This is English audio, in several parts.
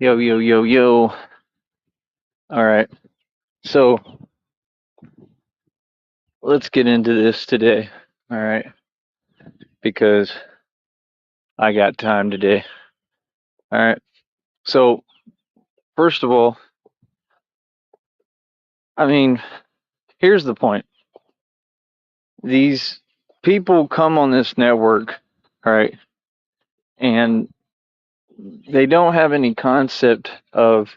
Yo, yo, yo, yo. All right. So let's get into this today. All right. Because I got time today. All right. So, first of all, I mean, here's the point. These people come on this network, all right, and they don't have any concept of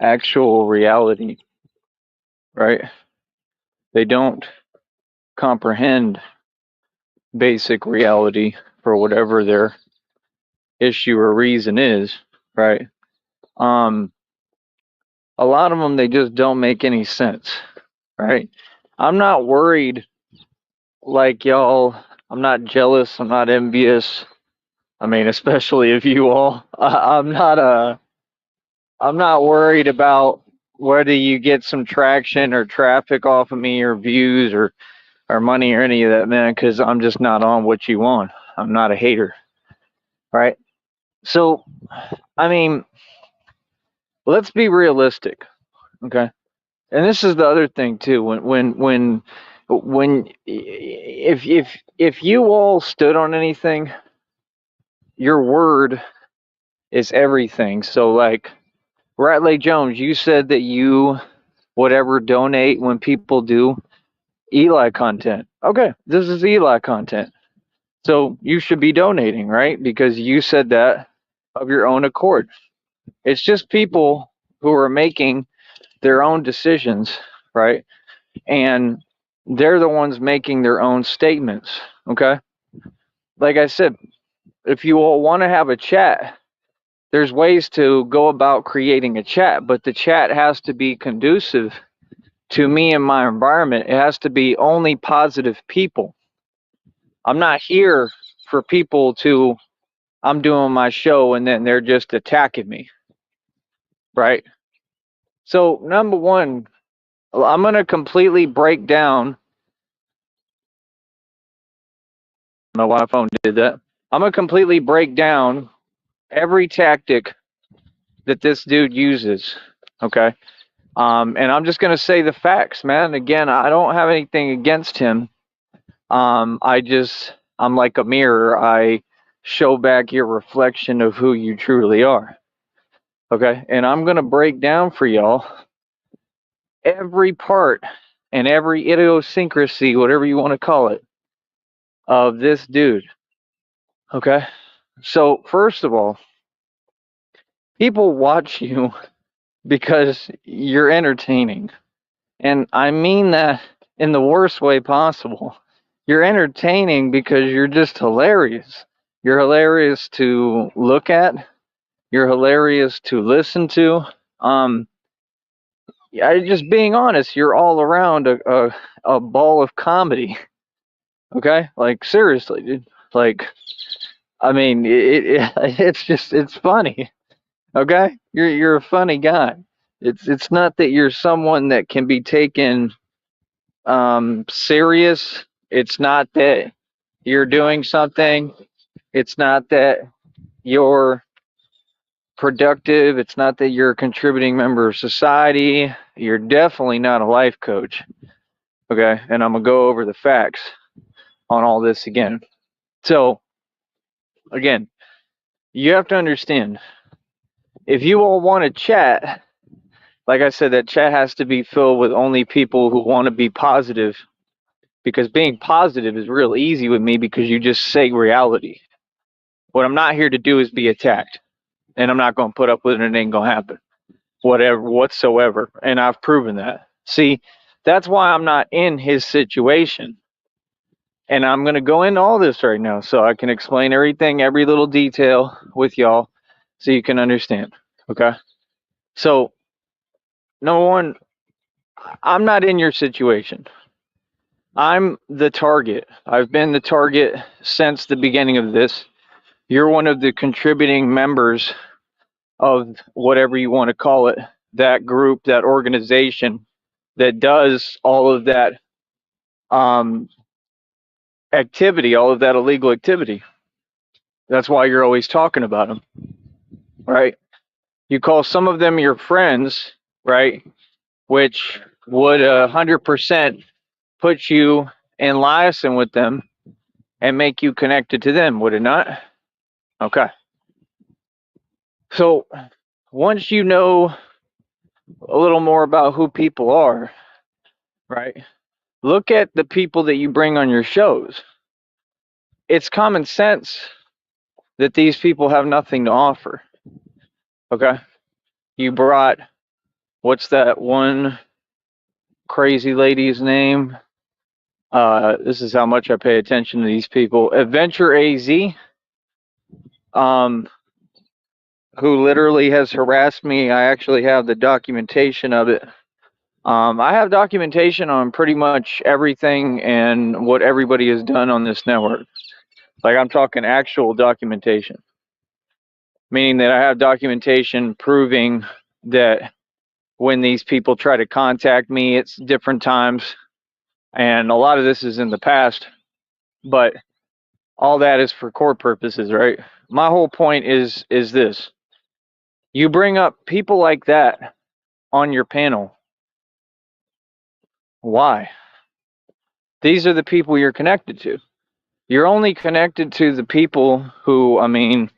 actual reality, right? They don't comprehend basic reality for whatever their issue or reason is, right? Um, a lot of them, they just don't make any sense, right? I'm not worried like y'all. I'm not jealous. I'm not envious. I mean, especially of you all. I'm not worried about whether you get some traction or traffic off of me or views or money or any of that, man, because I'm just not on what you want. I'm not a hater, right? So, I mean, let's be realistic, okay? And this is the other thing too. When if you all stood on anything, your word is everything. So like Ratley Jones, you said that you whatever donate when people do Eli content. Okay, this is Eli content. So you should be donating, right? Because you said that of your own accord. It's just people who are making their own decisions, right? And they're the ones making their own statements. Okay. Like I said, if you all want to have a chat, there's ways to go about creating a chat, but the chat has to be conducive to me and my environment. It has to be only positive people. I'm not here for people to, I'm doing my show and then they're just attacking me, right? So, number one, I'm going to completely break down. I don't know why my phone did that. I'm going to completely break down every tactic that this dude uses. Okay. And I'm just gonna say the facts, man. Again, I don't have anything against him. I'm like a mirror. I show back your reflection of who you truly are. Okay. And I'm gonna break down for y'all every part and every idiosyncrasy, whatever you want to call it, of this dude. Okay. So first of all, people watch you because you're entertaining. And I mean that in the worst way possible. You're entertaining because you're just hilarious. You're hilarious to look at. You're hilarious to listen to. Um, yeah, just being honest, you're all around a ball of comedy. Okay, like seriously, dude. Like, I mean, it's funny. Okay, you're a funny guy. It's not that you're someone that can be taken serious. It's not that you're doing something. It's not that you're productive. It's not that you're a contributing member of society. You're definitely not a life coach. Okay. And I'm going to go over the facts on all this again. So, again, you have to understand if you all want to chat, like I said, that chat has to be filled with only people who want to be positive because being positive is real easy with me because you just say reality. What I'm not here to do is be attacked, and I'm not going to put up with it. And it ain't going to happen, whatever, whatsoever. And I've proven that. See, that's why I'm not in his situation. And I'm going to go into all this right now so I can explain everything, every little detail with y'all so you can understand. Okay. So, number one, I'm not in your situation. I'm the target. I've been the target since the beginning of this. You're one of the contributing members of whatever you want to call it, that group, that organization that does all of that um, activity, all of that illegal activity. That's why you're always talking about them, right? You call some of them your friends, right? Which would 100% put you in liaison with them and make you connected to them, would it not? Okay. So once you know a little more about who people are, right? Look at the people that you bring on your shows. It's common sense that these people have nothing to offer. Okay. You brought, what's that one crazy lady's name? This is how much I pay attention to these people. Adventure AZ, who literally has harassed me. I actually have the documentation of it. I have documentation on pretty much everything and what everybody has done on this network. Like, I'm talking actual documentation, meaning that I have documentation proving that when these people try to contact me, it's different times. And a lot of this is in the past, but all that is for court purposes, right? My whole point is this. You bring up people like that on your panel. Why? These are the people you're connected to. You're only connected to the people who, I mean,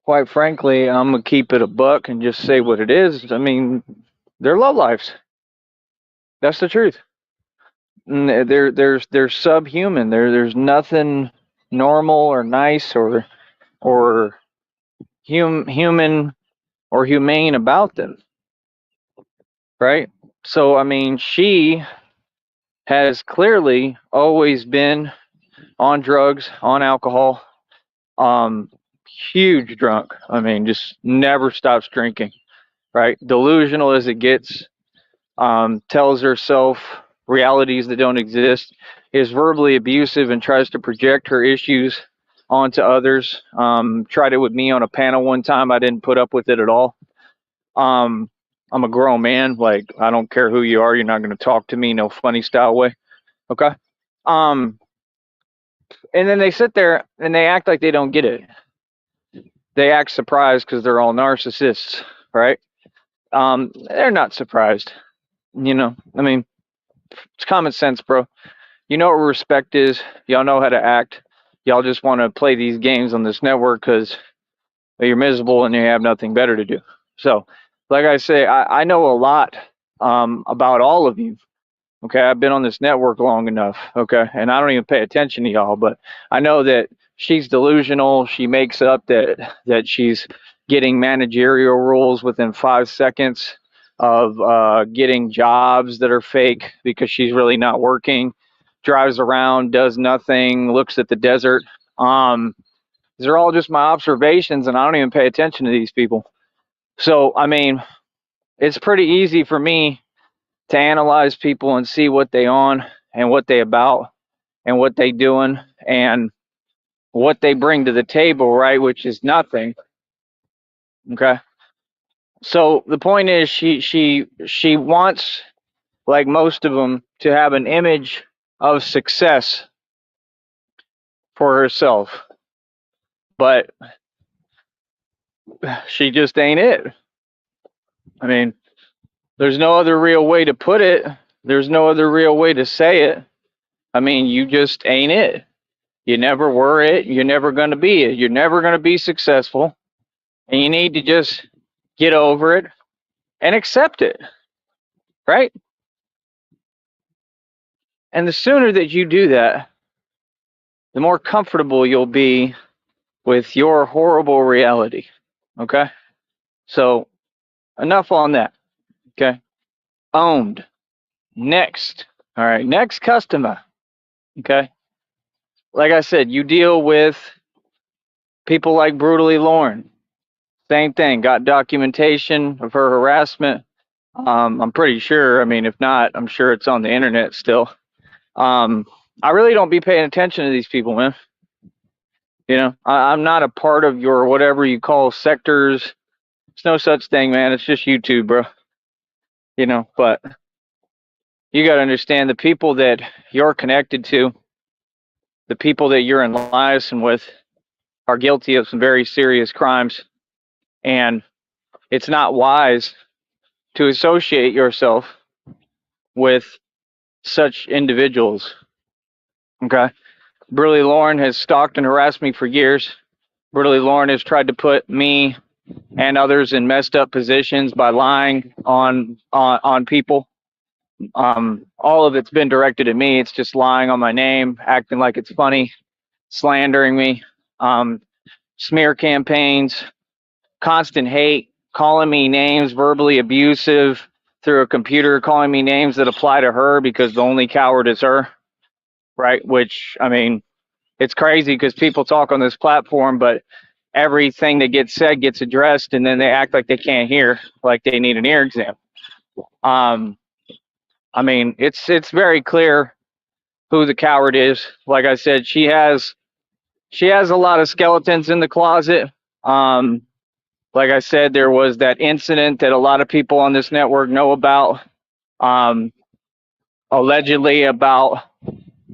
quite frankly, I'm going to keep it a buck and just say what it is. I mean, they're low lives. That's the truth. They're subhuman. There's nothing normal or nice or human or humane about them, right? So I mean, she has clearly always been on drugs, on alcohol, huge drunk. I mean, just never stops drinking, right? Delusional as it gets, tells herself realities that don't exist, is verbally abusive and tries to project her issues onto others. Tried it with me on a panel one time. I didn't put up with it at all. I'm a grown man. Like, I don't care who you are. You're not going to talk to me no funny style way. Okay. And then they sit there and they act like they don't get it. They act surprised because they're all narcissists, right? They're not surprised. You know, I mean, it's common sense, bro. You know what respect is. Y'all know how to act. Y'all just want to play these games on this network because you're miserable and you have nothing better to do. So, like I say, I know a lot about all of you. Okay, I've been on this network long enough. Okay, and I don't even pay attention to y'all, but I know that she's delusional. She makes up that she's getting managerial roles within 5 seconds of getting jobs that are fake because she's really not working. Drives around, does nothing, looks at the desert. These are all just my observations, and I don't even pay attention to these people. So, I mean, it's pretty easy for me to analyze people and see what they on and what they about and what they doing and what they bring to the table, right? Which is nothing. Okay. So the point is, she wants, like most of them, to have an image of success for herself, but she just ain't it. I mean, there's no other real way to put it. There's no other real way to say it. I mean, you just ain't it. You never were it. You're never going to be it. You're never going to be successful. And you need to just get over it and accept it, right? And the sooner that you do that, the more comfortable you'll be with your horrible reality, okay? So enough on that, okay? Owned. Next. All right, next customer, okay? Like I said, you deal with people like Brutally Lauren. Same thing, got documentation of her harassment. I'm pretty sure, I mean, if not, I'm sure it's on the internet still. I really don't be paying attention to these people, man. You know, I'm not a part of your whatever you call sectors. There's no such thing, man. It's just YouTube, bro. You know, but you got to understand the people that you're connected to, the people that you're in liaison with, are guilty of some very serious crimes. And it's not wise to associate yourself with such individuals. Okay. Brutally Lauren has stalked and harassed me for years. Brutally Lauren has tried to put me and others in messed up positions by lying on people. All of it's been directed at me. It's just lying on my name, acting like it's funny, slandering me, smear campaigns, constant hate, calling me names, verbally abusive through a computer, calling me names that apply to her because the only coward is her, right? Which, I mean, it's crazy because people talk on this platform, but everything that gets said gets addressed, and then they act like they can't hear, like they need an ear exam. I mean, it's very clear who the coward is. Like I said, she has a lot of skeletons in the closet. Like I said, there was that incident that a lot of people on this network know about, allegedly about,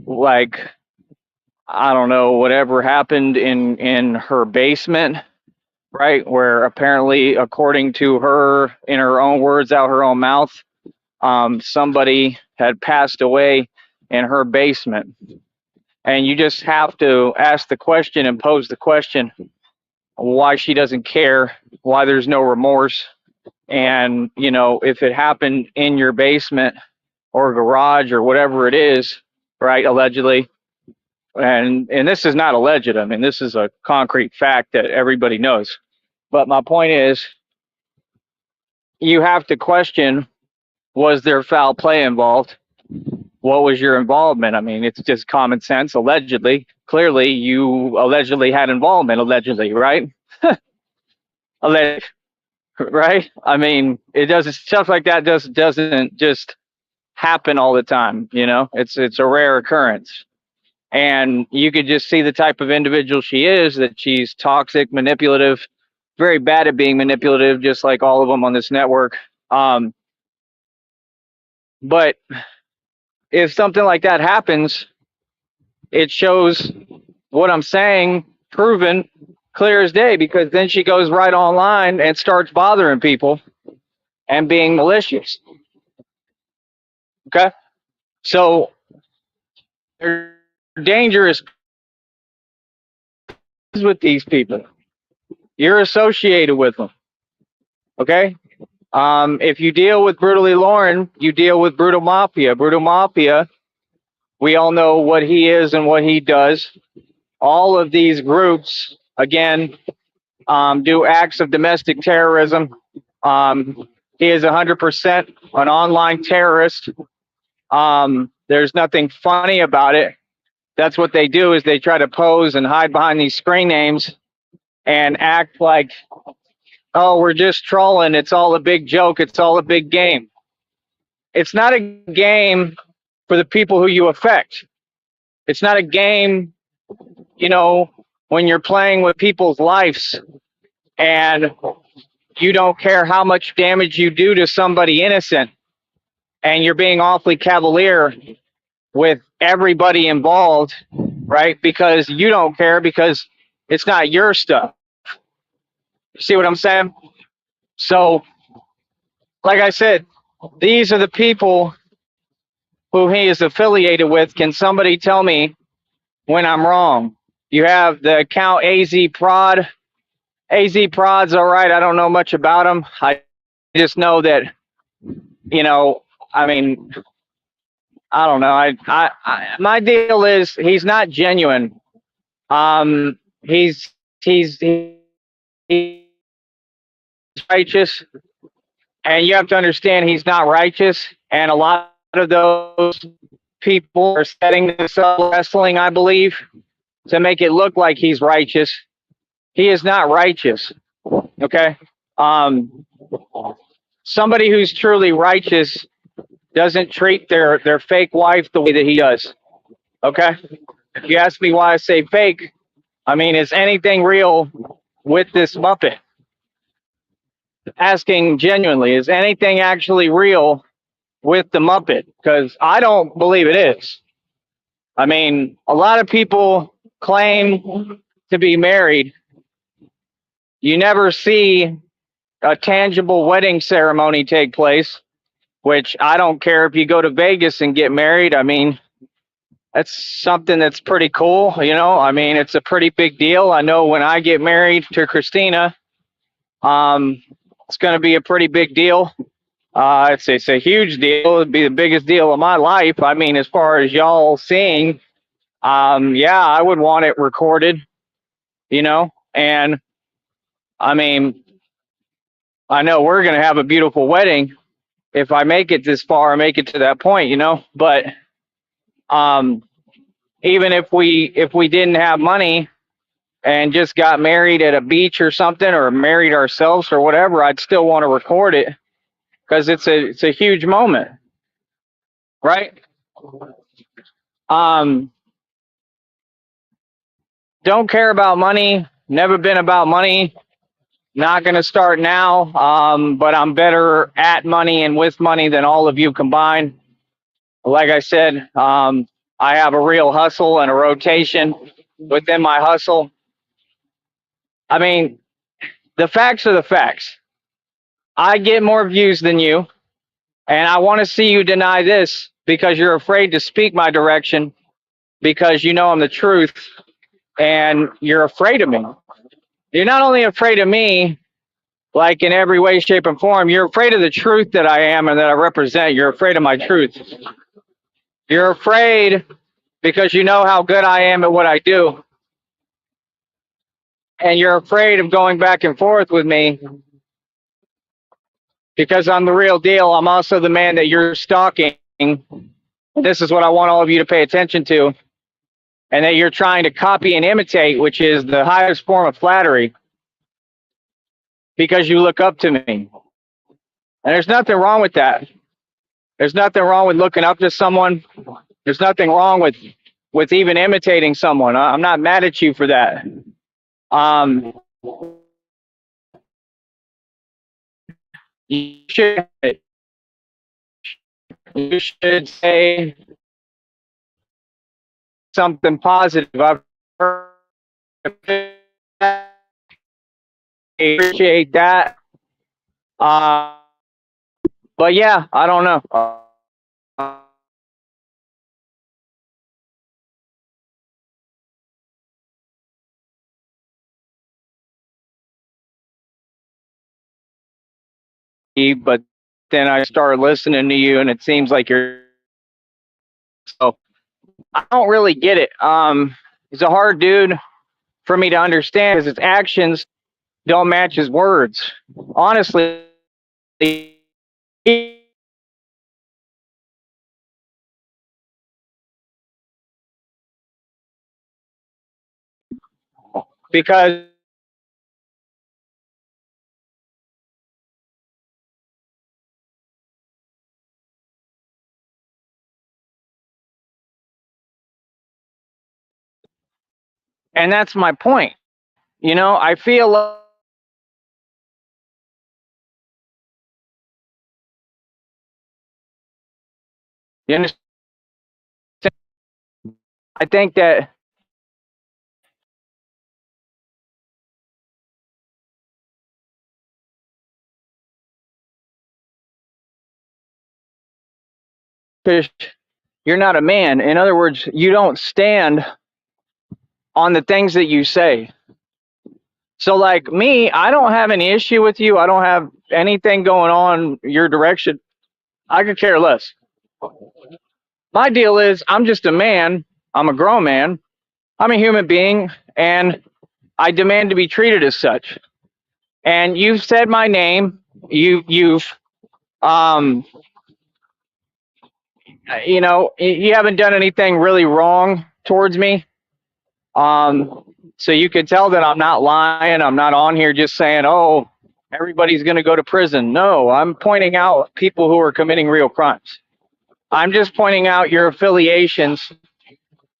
like, I don't know, whatever happened in her basement, right? Where apparently, according to her, in her own words, out her own mouth, somebody had passed away in her basement. And you just have to ask the question and pose the question why she doesn't care, why there's no remorse. And, you know, if it happened in your basement or garage or whatever it is, right, allegedly, and this is not alleged, I mean, this is a concrete fact that everybody knows. But my point is, you have to question, was there foul play involved? What was your involvement? I mean, it's just common sense, allegedly. Clearly, you allegedly had involvement, allegedly, right? Alleged, right? I mean, it doesn't, stuff like that doesn't just happen all the time, you know? It's a rare occurrence. And you could just see the type of individual she is, that she's toxic, manipulative, very bad at being manipulative, just like all of them on this network. But if something like that happens, it shows what I'm saying proven clear as day, because then she goes right online and starts bothering people and being malicious. Okay? So they're dangerous with these people. You're associated with them. Okay? If you deal with Brutally Lauren, you deal with Brutal Mafia. Brutal Mafia, we all know what he is and what he does. All of these groups, again, do acts of domestic terrorism. He is 100% an online terrorist. There's nothing funny about it. That's what they do, is they try to pose and hide behind these screen names and act like, oh, we're just trolling. It's all a big joke. It's all a big game. It's not a game for the people who you affect. It's not a game, you know, when you're playing with people's lives and you don't care how much damage you do to somebody innocent, and you're being awfully cavalier with everybody involved, right? Because you don't care, because it's not your stuff. See what I'm saying? So, like I said, these are the people who he is affiliated with. Can somebody tell me when I'm wrong? You have the account AZ Prod. AZ Prod's all right. I don't know much about him. I just know that, you know, I mean, I don't know. My deal is he's not genuine. He's righteous, and you have to understand he's not righteous. And a lot of those people are setting this up, wrestling, I believe, to make it look like he's righteous. He is not righteous. Okay. Somebody who's truly righteous doesn't treat their fake wife the way that he does. Okay. If you ask me why I say fake, I mean, is anything real with this Muppet? Asking genuinely, is anything actually real with the Muppet? Because I don't believe it is. I mean, a lot of people claim to be married. You never see a tangible wedding ceremony take place, which I don't care if you go to Vegas and get married. I mean, that's something that's pretty cool, you know. I mean, it's a pretty big deal. I know when I get married to Christina, um, it's going to be a pretty big deal. It's a huge deal. It'd be the biggest deal of my life. I mean, as far as y'all seeing, yeah, I would want it recorded, you know. And I mean, I know we're going to have a beautiful wedding if I make it this far, make it to that point, you know. But um, even if we didn't have money and just got married at a beach or something, or married ourselves or whatever, I'd still want to record it because it's a huge moment, right? Um, don't care about money. Never been about money. Not going to start now. But I'm better at money and with money than all of you combined. Like I said, I have a real hustle and a rotation within my hustle. I mean, the facts are the facts. I get more views than you, and I want to see you deny this because you're afraid to speak my direction because you know I'm the truth and you're afraid of me. You're not only afraid of me, like in every way, shape, and form, you're afraid of the truth that I am and that I represent. You're afraid of my truth. You're afraid because you know how good I am at what I do. And you're afraid of going back and forth with me because I'm the real deal. I'm also the man that you're stalking. This is what I want all of you to pay attention to, and that you're trying to copy and imitate, which is the highest form of flattery because you look up to me. And there's nothing wrong with that. There's nothing wrong with looking up to someone. There's nothing wrong with even imitating someone. I'm not mad at you for that. Um, you should say something positive. I've heard, appreciate that. Uh, but yeah, I don't know. But then I started listening to you, and it seems like you're. So I don't really get it. He's a hard dude for me to understand because his actions don't match his words. Honestly, because and that's my point. You know, I feel like, you understand? I think that you're not a man. In other words, you don't stand on the things that you say. So, like me, I don't have any issue with you. I don't have anything going on your direction. I could care less. My deal is, I'm just a man. I'm a grown man. I'm a human being, and I demand to be treated as such. And you've said my name. You've um, you haven't done anything really wrong towards me. So you can tell that I'm not lying. I'm not on here just saying, oh, everybody's going to go to prison. No, I'm pointing out people who are committing real crimes. I'm just pointing out your affiliations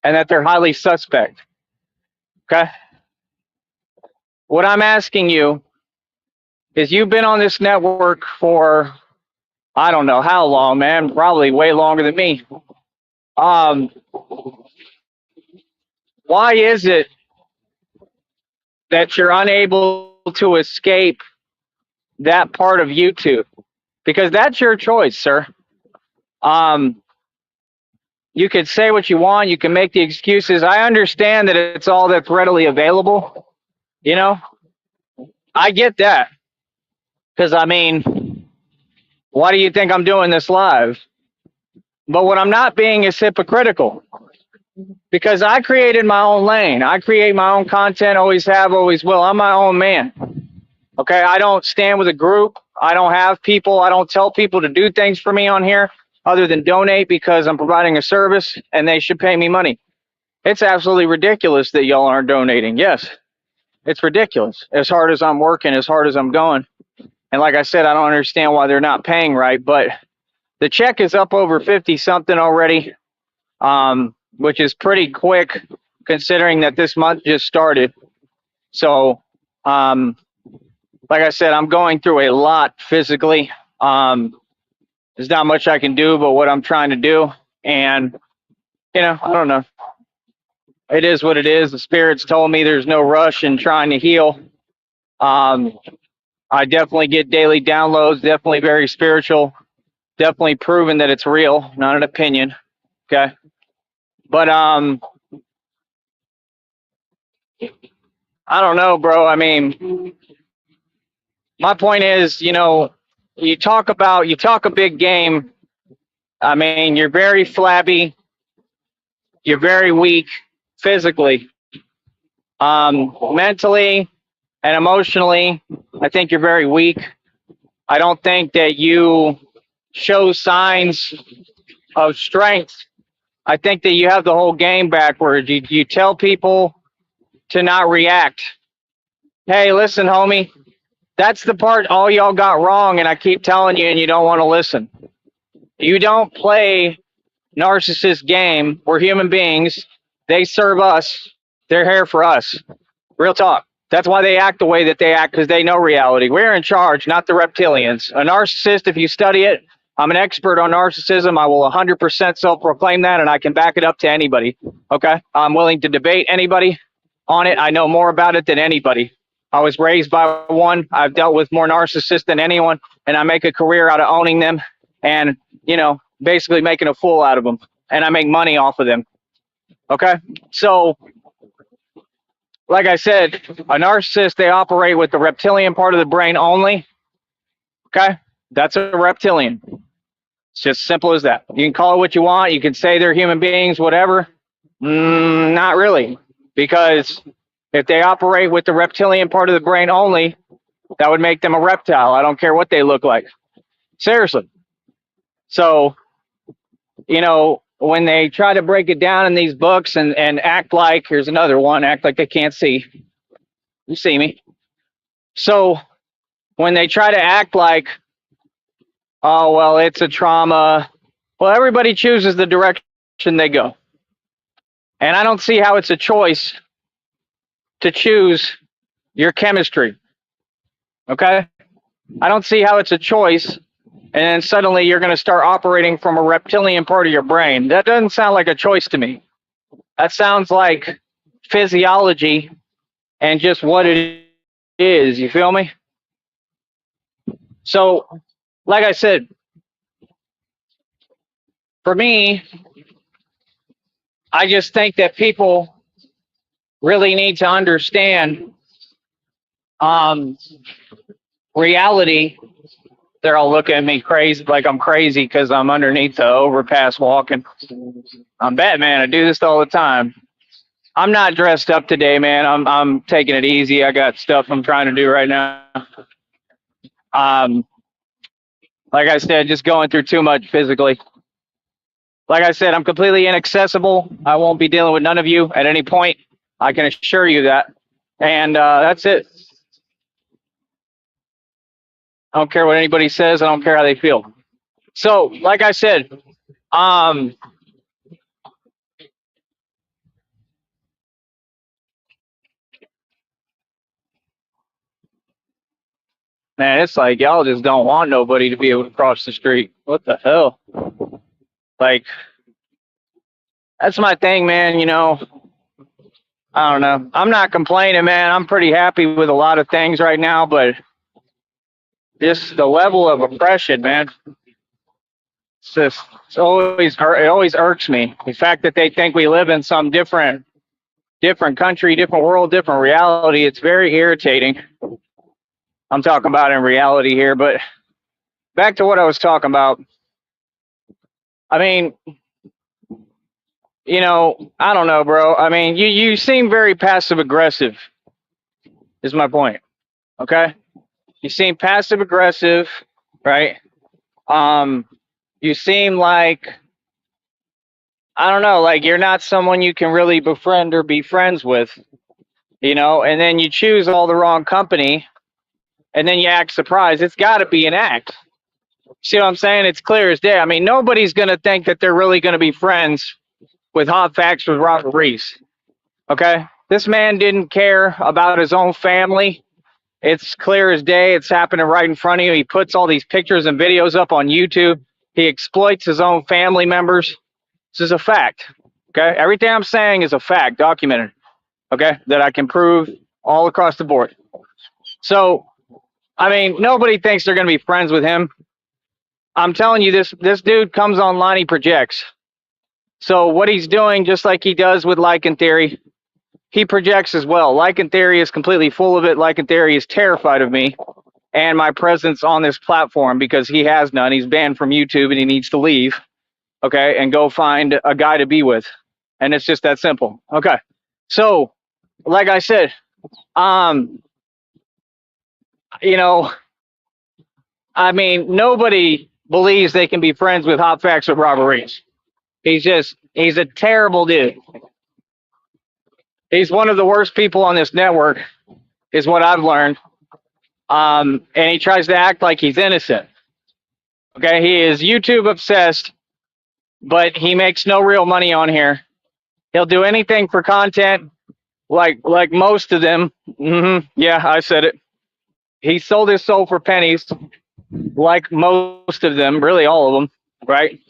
and that they're highly suspect. Okay. What I'm asking you is, you've been on this network for, I don't know how long, man, probably way longer than me. Um, why is it that you're unable to escape that part of YouTube, because that's your choice, sir. You could say what you want. You can make the excuses. I understand that it's all that's readily available. You know, I get that. Because, I mean, why do you think I'm doing this live? But what I'm not being is hypocritical, because I created my own lane. I create my own content, always have, always will. I'm my own man. Okay, I don't stand with a group. I don't have people. I don't tell people to do things for me on here other than donate because I'm providing a service and they should pay me money. It's absolutely ridiculous that y'all aren't donating. Yes, it's ridiculous. As hard as I'm working, as hard as I'm going. And like I said, I don't understand why they're not paying right, but the check is up over 50 something already, which is pretty quick considering that this month just started. So, like I said, I'm going through a lot physically. There's not much I can do but what I'm trying to do. And, you know, I don't know. It is what it is. The spirits told me there's no rush in trying to heal. I definitely get daily downloads, definitely very spiritual, definitely proven that it's real, not an opinion. Okay. But I don't know, bro. I mean, my point is, you know, you talk a big game. I mean, you're very flabby, you're very weak physically. Mentally and emotionally, I think you're very weak. I don't think that you show signs of strength. I think that you have the whole game backwards. You tell people to not react. Hey, listen, homie, that's the part all y'all got wrong, and I keep telling you, and you don't want to listen. You don't play narcissist game. We're human beings. They serve us. They're here for us. Real talk. That's why they act the way that they act, because they know reality. We're in charge, not the reptilians. A narcissist, if you study it, I'm an expert on narcissism. I will 100% self-proclaim that, and I can back it up to anybody. Okay? I'm willing to debate anybody on it. I know more about it than anybody. I was raised by one. I've dealt with more narcissists than anyone, and I make a career out of owning them and, you know, basically making a fool out of them. And I make money off of them. Okay? So, like I said, a narcissist, they operate with the reptilian part of the brain only. Okay? That's a reptilian. It's just simple as that. You can call it what you want. You can say they're human beings, whatever. Not really. Because if they operate with the reptilian part of the brain only, that would make them a reptile. I don't care what they look like. Seriously. So, you know, when they try to break it down in these books and act like, here's another one, act like they can't see. You see me. So when they try to act like, oh, well, it's a trauma, well, everybody chooses the direction they go. And I don't see how it's a choice to choose your chemistry. Okay? I don't see how it's a choice and then suddenly you're going to start operating from a reptilian part of your brain. That doesn't sound like a choice to me. That sounds like physiology and just what it is. You feel me? So, like I said, for me, I just think that people really need to understand reality. They're all looking at me crazy, like I'm crazy because I'm underneath the overpass walking. I'm Batman. I do this all the time. I'm not dressed up today, man. I'm taking it easy. I got stuff I'm trying to do right now. Like I said, just going through too much physically. Like I said, I'm completely inaccessible. I won't be dealing with none of you at any point. I can assure you that. And that's it. I don't care what anybody says. I don't care how they feel. So, like I said, man, it's like y'all just don't want nobody to be able to cross the street. What the hell? Like, that's my thing, man. You know, I don't know. I'm not complaining, man. I'm pretty happy with a lot of things right now, but Just the level of oppression, man. It's just, it always irks me. The fact that they think we live in some different country, different world, different reality. It's very irritating. I'm talking about in reality here, but back to what I was talking about. I mean, I don't know, bro. I mean, you seem very passive aggressive, is my point. Okay? You seem passive aggressive, right? You seem like, I don't know, like you're not someone you can really befriend or be friends with, and then you choose all the wrong company and then you act surprised. It's got to be an act. See what I'm saying? It's clear as day. I mean, nobody's going to think that they're really going to be friends with Hot Facts with Robert Reese. Okay? This man didn't care about his own family. It's clear as day. It's happening right in front of you. He puts all these pictures and videos up on YouTube. He exploits his own family members. This is a fact. Okay? Everything I'm saying is a fact, documented. Okay? That I can prove all across the board. So, I mean, nobody thinks they're going to be friends with him. I'm telling you, this dude comes online, he projects. So what he's doing, just like he does with Lycan Theory, he projects as well. Lycan Theory is completely full of it. Lycan Theory is terrified of me and my presence on this platform because he has none. He's banned from YouTube and he needs to leave, okay, and go find a guy to be with. And it's just that simple. Okay. So, like I said, I mean, nobody believes they can be friends with Hot Facts with Robert Reese. He's a terrible dude. He's one of the worst people on this network, is what I've learned. And he tries to act like he's innocent. Okay, he is YouTube obsessed, but he makes no real money on here. He'll do anything for content, like most of them. Yeah, I said it. He sold his soul for pennies, like most of them, really all of them, right?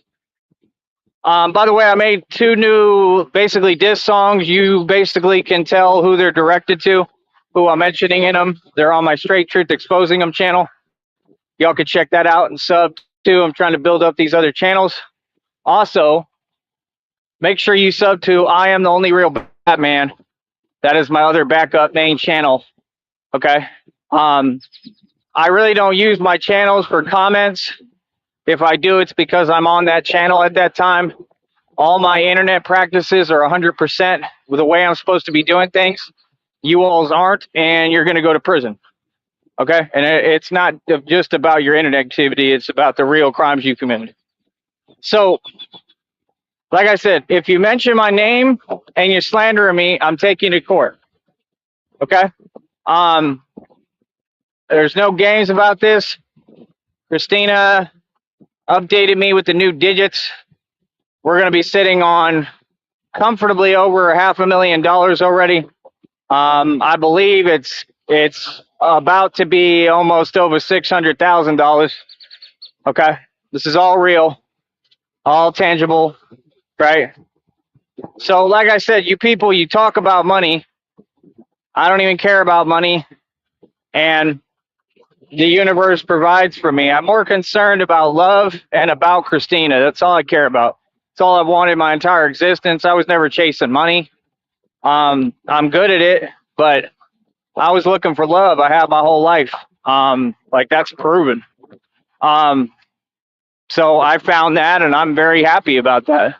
By the way, I made 2 new, basically, diss songs. You basically can tell who they're directed to, who I'm mentioning in them. They're on my Straight Truth Exposing Them channel. Y'all can check that out and sub to. I'm trying to build up these other channels. Also, make sure you sub to I Am the Only Real Batman. That is my other backup main channel. Okay. I really don't use my channels for comments. If I do, it's because I'm on that channel at that time. All my internet practices are 100% with the way I'm supposed to be doing things. You alls aren't, and you're going to go to prison. Okay? And it's not just about your internet activity. It's about the real crimes you committed. So, like I said, if you mention my name and you're slandering me, I'm taking you to court. Okay? There's no games about this. Christina updated me with the new digits. We're going to be sitting on comfortably over $500,000 already. I believe it's about to be almost over $600,000. Okay, this is all real, all tangible, right? So, like I said, you people, you talk about money. I don't even care about money, and the universe provides for me. I'm more concerned about love and about Christina. That's all I care about. That's all I've wanted my entire existence. I was never chasing money. I'm good at it, but I was looking for love. I have my whole life. Like that's proven. So I found that, and I'm very happy about that.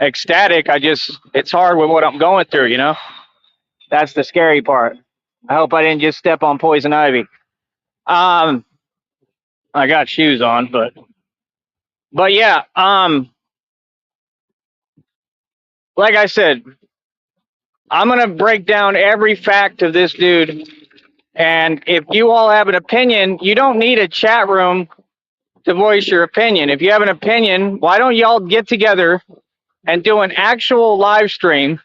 Ecstatic. It's hard with what I'm going through, That's the scary part. I hope I didn't just step on poison ivy. I got shoes on, but yeah, like I said, I'm going to break down every fact of this dude. And if you all have an opinion, you don't need a chat room to voice your opinion. If you have an opinion, why don't y'all get together and do an actual live stream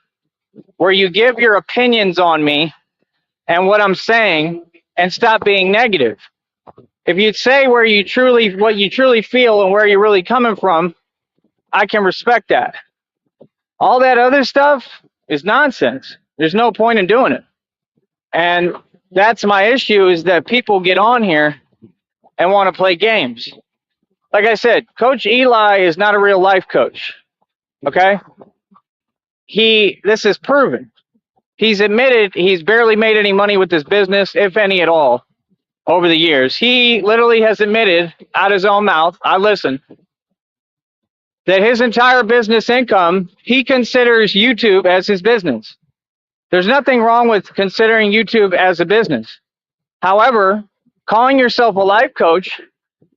where you give your opinions on me and what I'm saying and stop being negative? If you say what you truly feel and where you're really coming from, I can respect that. All that other stuff is nonsense. There's no point in doing it. And That's my issue, is that people get on here and want to play games. Like I said, Coach Eli is not a real life coach. Okay? This is proven. He's admitted he's barely made any money with this business, if any at all, over the years. He literally has admitted out his own mouth, I listen, that his entire business income, he considers YouTube as his business. There's nothing wrong with considering YouTube as a business. However, calling yourself a life coach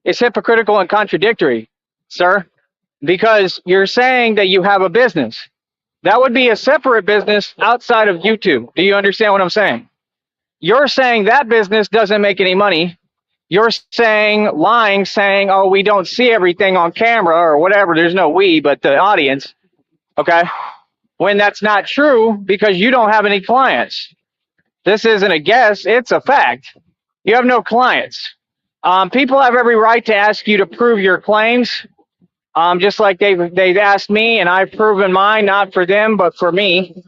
is hypocritical and contradictory, sir, because you're saying that you have a business. That would be a separate business outside of YouTube. Do you understand what I'm saying? You're saying that business doesn't make any money. You're lying, saying, oh, we don't see everything on camera or whatever. There's no we, but the audience. Okay. When that's not true, because you don't have any clients. This isn't a guess. It's a fact. You have no clients. People have every right to ask you to prove your claims. Just like they've asked me, and I've proven mine, not for them, but for me.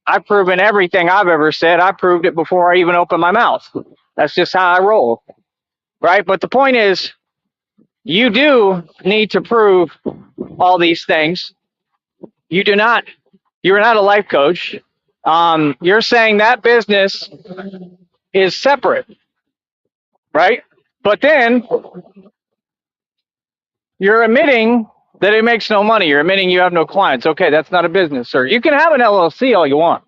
I've proven everything I've ever said. I proved it before I even opened my mouth. That's just how I roll. Right? But the point is, you do need to prove all these things. You do not. You're not a life coach. You're saying that business is separate, right? But then you're admitting that it makes no money. You're admitting you have no clients. Okay, that's not a business, sir. You can have an LLC all you want.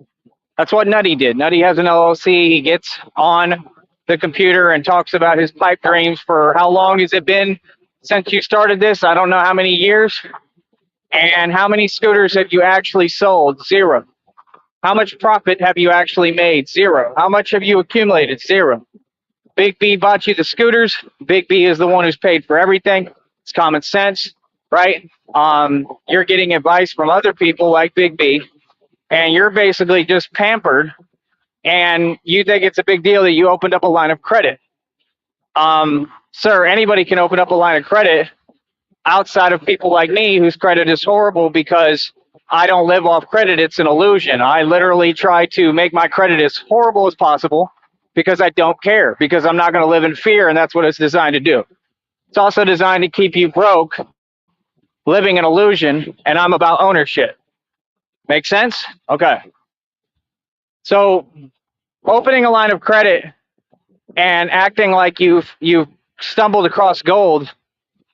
That's what Nutty did. Nutty has an LLC. He gets on the computer and talks about his pipe dreams for how long has it been since you started this? I don't know how many years. And how many scooters have you actually sold? 0. How much profit have you actually made? 0. How much have you accumulated? 0. Big B bought you the scooters. Big B is the one who's paid for everything. It's common sense, right? You're getting advice from other people like Big B, and you're basically just pampered, and you think it's a big deal that you opened up a line of credit. Sir, anybody can open up a line of credit outside of people like me whose credit is horrible, because I don't live off credit. It's an illusion. I literally try to make my credit as horrible as possible because I don't care, because I'm not going to live in fear, and that's what it's designed to do. It's also designed to keep you broke, living an illusion, and I'm about ownership. Make sense? Okay. So opening a line of credit and acting like you've stumbled across gold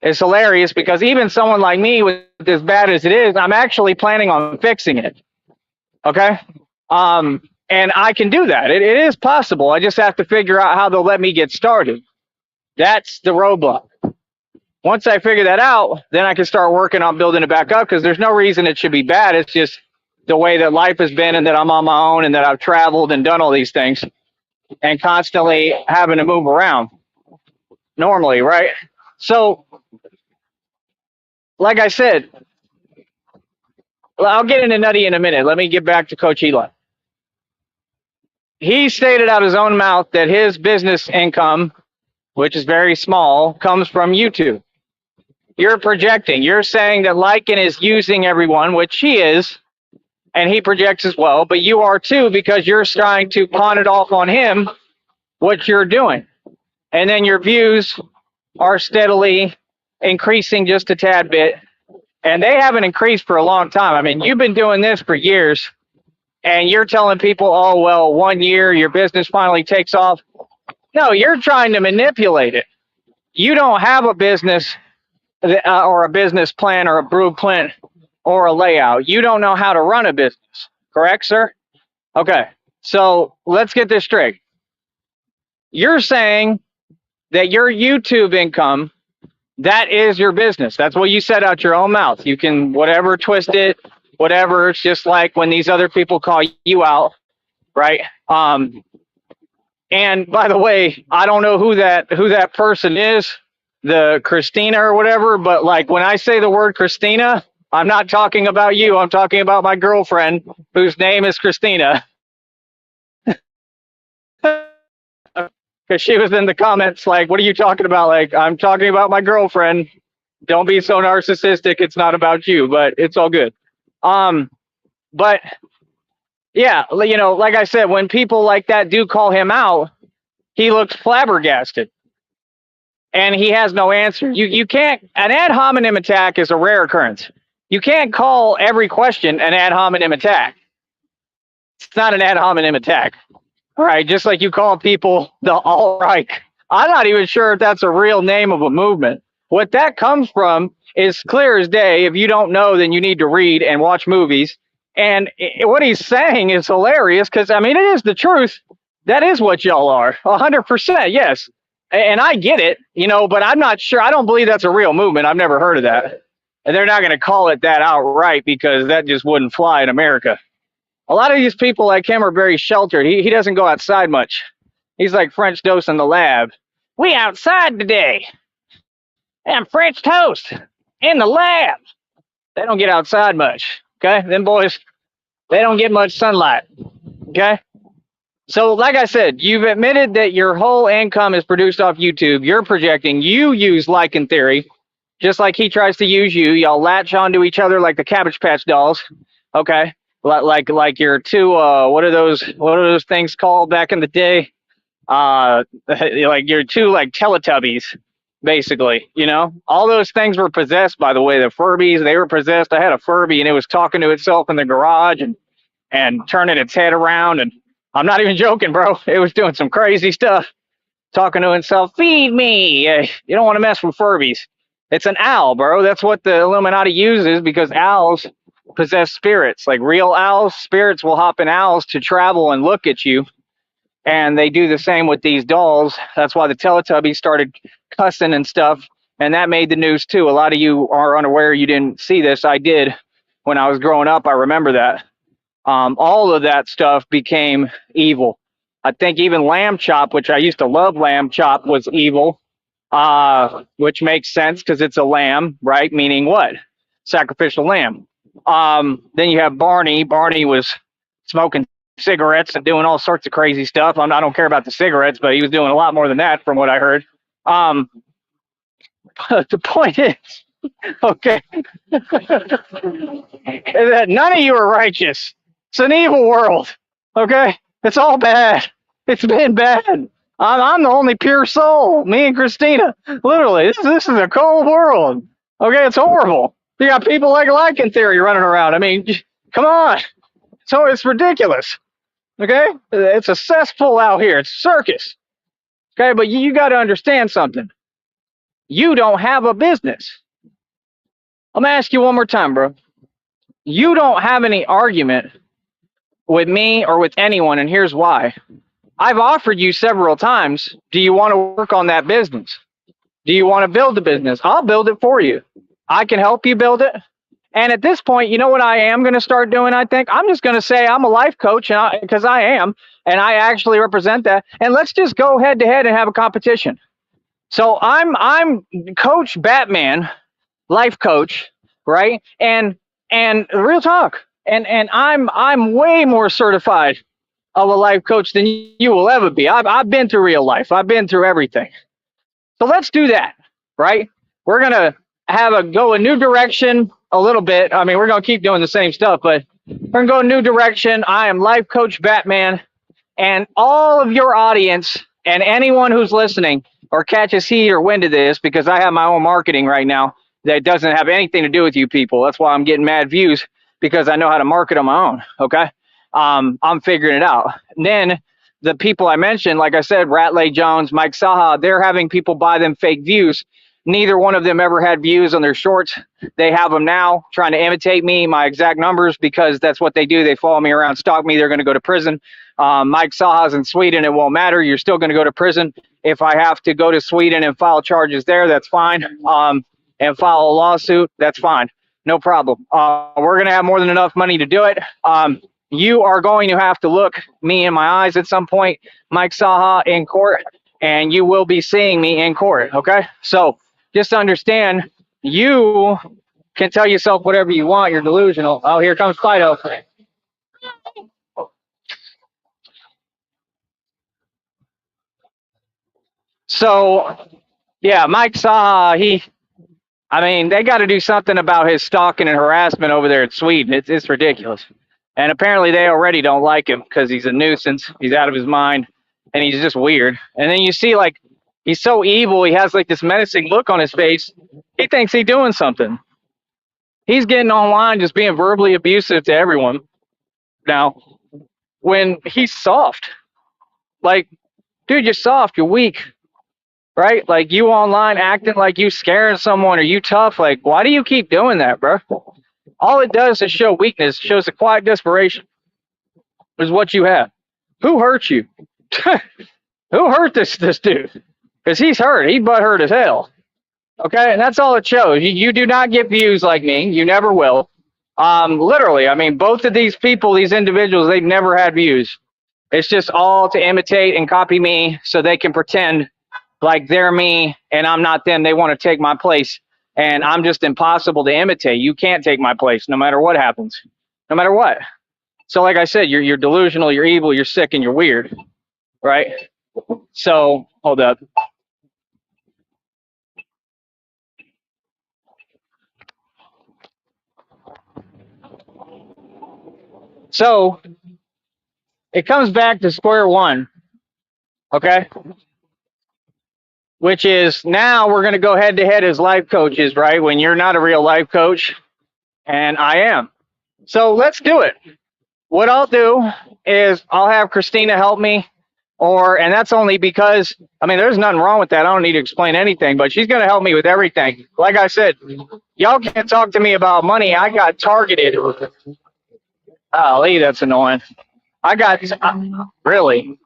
is hilarious, because even someone like me, with as bad as it is, I'm actually planning on fixing it. Okay? And I can do that. It is possible. I just have to figure out how they'll let me get started. That's the roadblock. Once I figure that out, then I can start working on building it back up, because there's no reason it should be bad. It's just the way that life has been, and that I'm on my own, and that I've traveled and done all these things and constantly having to move around normally, right? So, like I said, I'll get into Nutty in a minute. Let me get back to Coach Eli. He stated out his own mouth that his business income, which is very small, comes from YouTube. You're projecting. You're saying that Lycan is using everyone, which he is, and he projects as well, but you are too, because you're trying to pawn it off on him, what you're doing. And then your views are steadily increasing just a tad bit, and they haven't increased for a long time. I mean, you've been doing this for years, and you're telling people, oh, well, 1 year, your business finally takes off. No, you're trying to manipulate it. You don't have a business or a business plan or a blueprint or a layout. You don't know how to run a business. Correct, sir? Okay, so let's get this straight. You're saying that your YouTube income, that is your business. That's what you said out your own mouth. You can whatever, twist it, whatever. It's just like when these other people call you out, right? And by the way, I don't know who that person is, the Christina or whatever, but like when I say the word Christina, I'm not talking about you. I'm talking about my girlfriend, whose name is Christina. Because she was in the comments like, what are you talking about? Like, I'm talking about my girlfriend. Don't be so narcissistic. It's not about you, but it's all good. But yeah, you know, like I said, when people like that do call him out, He looks flabbergasted, and he has no answer. You can't. An ad hominem attack is a rare occurrence. You can't call every question an ad hominem attack. It's not an ad hominem attack. All right, just like you call people the alt-right. I'm not even sure if that's a real name of a movement. What that comes from is clear as day. If you don't know, then you need to read and watch movies. And what he's saying is hilarious because, I mean, it is the truth. That is what y'all are. 100%, yes. And I get it, you know, but I'm not sure. I don't believe that's a real movement. I've never heard of that. And they're not going to call it that outright because that just wouldn't fly in America. A lot of these people like him are very sheltered. He doesn't go outside much. He's like French toast in the lab. We outside today. And French toast in the lab. They don't get outside much. Okay? Them boys, they don't get much sunlight. Okay? So like I said, you've admitted that your whole income is produced off YouTube. You're projecting. You use Lycan theory, just like he tries to use you. Y'all latch onto each other like the Cabbage Patch Dolls. Okay? Like your two what are those things called back in the day? Like your two like Teletubbies, basically, you know? All those things were possessed, by the way. The Furbies, they were possessed. I had a Furby and it was talking to itself in the garage and turning its head around, and I'm not even joking, bro. It was doing some crazy stuff, talking to itself. Feed me. You don't want to mess with Furbies. It's an owl, bro. That's what the Illuminati uses because owls possess spirits. Like real owls, spirits will hop in owls to travel and look at you. And they do the same with these dolls. That's why the Teletubbies started cussing and stuff. And that made the news too. A lot of you are unaware. You didn't see this. I did when I was growing up. I remember that. All of that stuff became evil. I think even Lamb Chop, which I used to love Lamb Chop, was evil, which makes sense because it's a lamb, right? Meaning what? Sacrificial lamb. Then you have Barney. Barney was smoking cigarettes and doing all sorts of crazy stuff. I don't care about the cigarettes, but he was doing a lot more than that from what I heard. But the point is, okay, that none of you are righteous. It's an evil world, okay? It's all bad. It's been bad. I'm the only pure soul, me and Christina. Literally, this is a cold world, okay? It's horrible. You got people like Lycan theory running around. I mean, come on. So it's ridiculous, okay? It's a cesspool out here. It's a circus, okay? But you got to understand something. You don't have a business. I'm going to ask you one more time, bro. You don't have any argument with me or with anyone, and here's why. I've offered you several times, do you want to work on that business? Do you want to build a business? I'll build it for you. I can help you build it. And at this point, you know what I am going to start doing, I think? I'm just going to say I'm a life coach because I am, and I actually represent that. And let's just go head to head and have a competition. So I'm Coach Batman, life coach, right? And real talk. And I'm way more certified of a life coach than you will ever be. I've been through real life. I've been through everything. So let's do that, right? We're gonna go a new direction a little bit. I mean, we're gonna keep doing the same stuff, but we're gonna go a new direction. I am Life Coach Batman, and all of your audience and anyone who's listening or catches heat or wind of this, because I have my own marketing right now that doesn't have anything to do with you people. That's why I'm getting mad views, because I know how to market on my own. Okay. I'm figuring it out. And then the people I mentioned, like I said, Ratley Jones, Mike Saha, they're having people buy them fake views. Neither one of them ever had views on their shorts. They have them now, trying to imitate me, my exact numbers, because that's what they do. They follow me around, stalk me. They're going to go to prison. Mike Saha's in Sweden. It won't matter. You're still going to go to prison. If I have to go to Sweden and file charges there, that's fine. And file a lawsuit, that's fine. No problem. We're going to have more than enough money to do it. You are going to have to look me in my eyes at some point, Mike Saha, in court, and you will be seeing me in court, okay? So just understand, you can tell yourself whatever you want. You're delusional. Oh, here comes Fido. So, yeah, Mike Saha, I mean, they got to do something about his stalking and harassment over there in Sweden. It's ridiculous. And apparently they already don't like him because he's a nuisance. He's out of his mind. and he's just weird. And then you see like he's so evil. He has like this menacing look on his face. He thinks he's doing something. He's getting online just being verbally abusive to everyone. Now, when he's soft, like, dude, you're soft. You're weak, right? Like you online acting like you scaring someone or you tough. Like, why do you keep doing that, bro? All it does is show weakness. Shows a quiet desperation. Is what you have. Who hurt you? Who hurt this dude? Because he's hurt. He butt hurt as hell. Okay, and that's all it shows. You do not get views like me. You never will. Literally, I mean, both of these people, these individuals, they've never had views. It's just all to imitate and copy me so they can pretend like they're me and I'm not them. They want to take my place, and I'm just impossible to imitate. You can't take my place no matter what happens, no matter what. So, like I said, you're delusional, you're evil, you're sick, and you're weird, right? So, hold up. So, it comes back to square one, okay? Which is now we're going to go head to head as life coaches, right? When you're not a real life coach and I am. So, let's do it. What I'll do is I'll have Christina help me, and that's only because, I mean, there's nothing wrong with that. I don't need to explain anything, but she's going to help me with everything. Like I said, y'all can't talk to me about money. I got targeted. Golly, that's annoying. I got really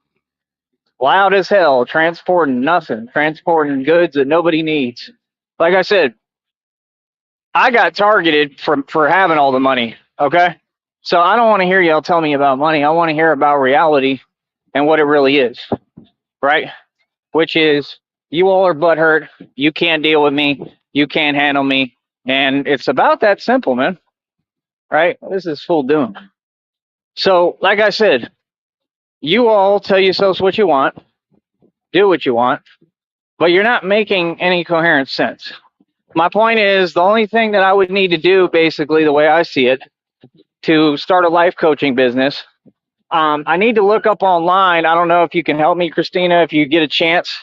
loud as hell, transporting nothing, transporting goods that nobody needs. Like I said, I got targeted for having all the money. Okay, so I don't want to hear y'all tell me about money. I want to hear about reality and what it really is, right? Which is you all are butthurt. You can't deal with me. You can't handle me, and it's about that simple, man. Right? What is this fool doing? So, like I said, you all tell yourselves what you want, do what you want, but you're not making any coherent sense. My point is the only thing that I would need to do, basically, the way I see it, to start a life coaching business, I need to look up online. I don't know if you can help me, Christina, if you get a chance.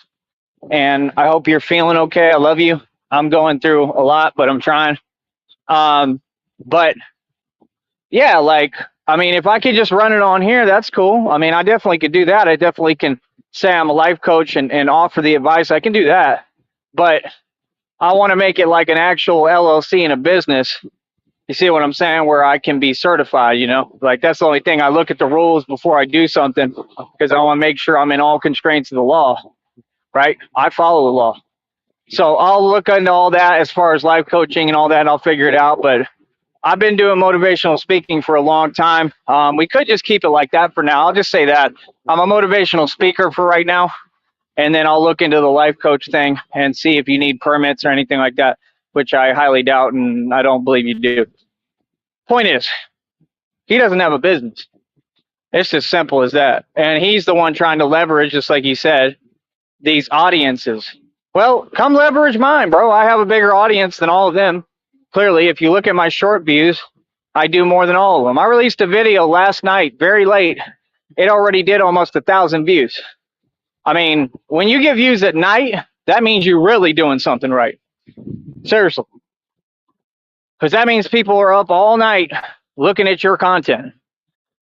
And I hope you're feeling okay. I love you. I'm going through a lot, but I'm trying. But yeah, like, I mean, if I could just run it on here, that's cool. I mean, I definitely could do that. I definitely can say I'm a life coach and offer the advice. I can do that. But I want to make it like an actual LLC in a business. You see what I'm saying? Where I can be certified, like that's the only thing. I look at the rules before I do something because I want to make sure I'm in all constraints of the law, right? I follow the law. So I'll look into all that as far as life coaching and all that, and I'll figure it out. But I've been doing motivational speaking for a long time. We could just keep it like that for now. I'll just say that I'm a motivational speaker for right now. And then I'll look into the life coach thing and see if you need permits or anything like that, which I highly doubt, and I don't believe you do. Point is, he doesn't have a business. It's as simple as that. And he's the one trying to leverage, just like he said, these audiences. Well, come leverage mine, bro. I have a bigger audience than all of them. Clearly, if you look at my short views, I do more than all of them. I released a video last night, very late. It already did almost 1,000 views. I mean, when you get views at night, that means you're really doing something right. Seriously. Because that means people are up all night looking at your content.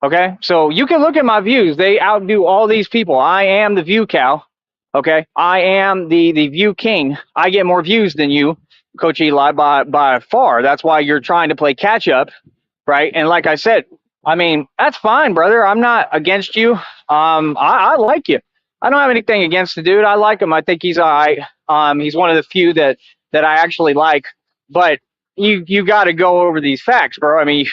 Okay? So you can look at my views. They outdo all these people. I am the view cow. Okay? I am the view king. I get more views than you, Coach Eli, by far. That's why you're trying to play catch up, right? And like I said, I mean, that's fine, brother. I'm not against you. I like you. I don't have anything against the dude. I like him. I think he's all right. He's one of the few that I actually like. But you got to go over these facts, bro. I mean,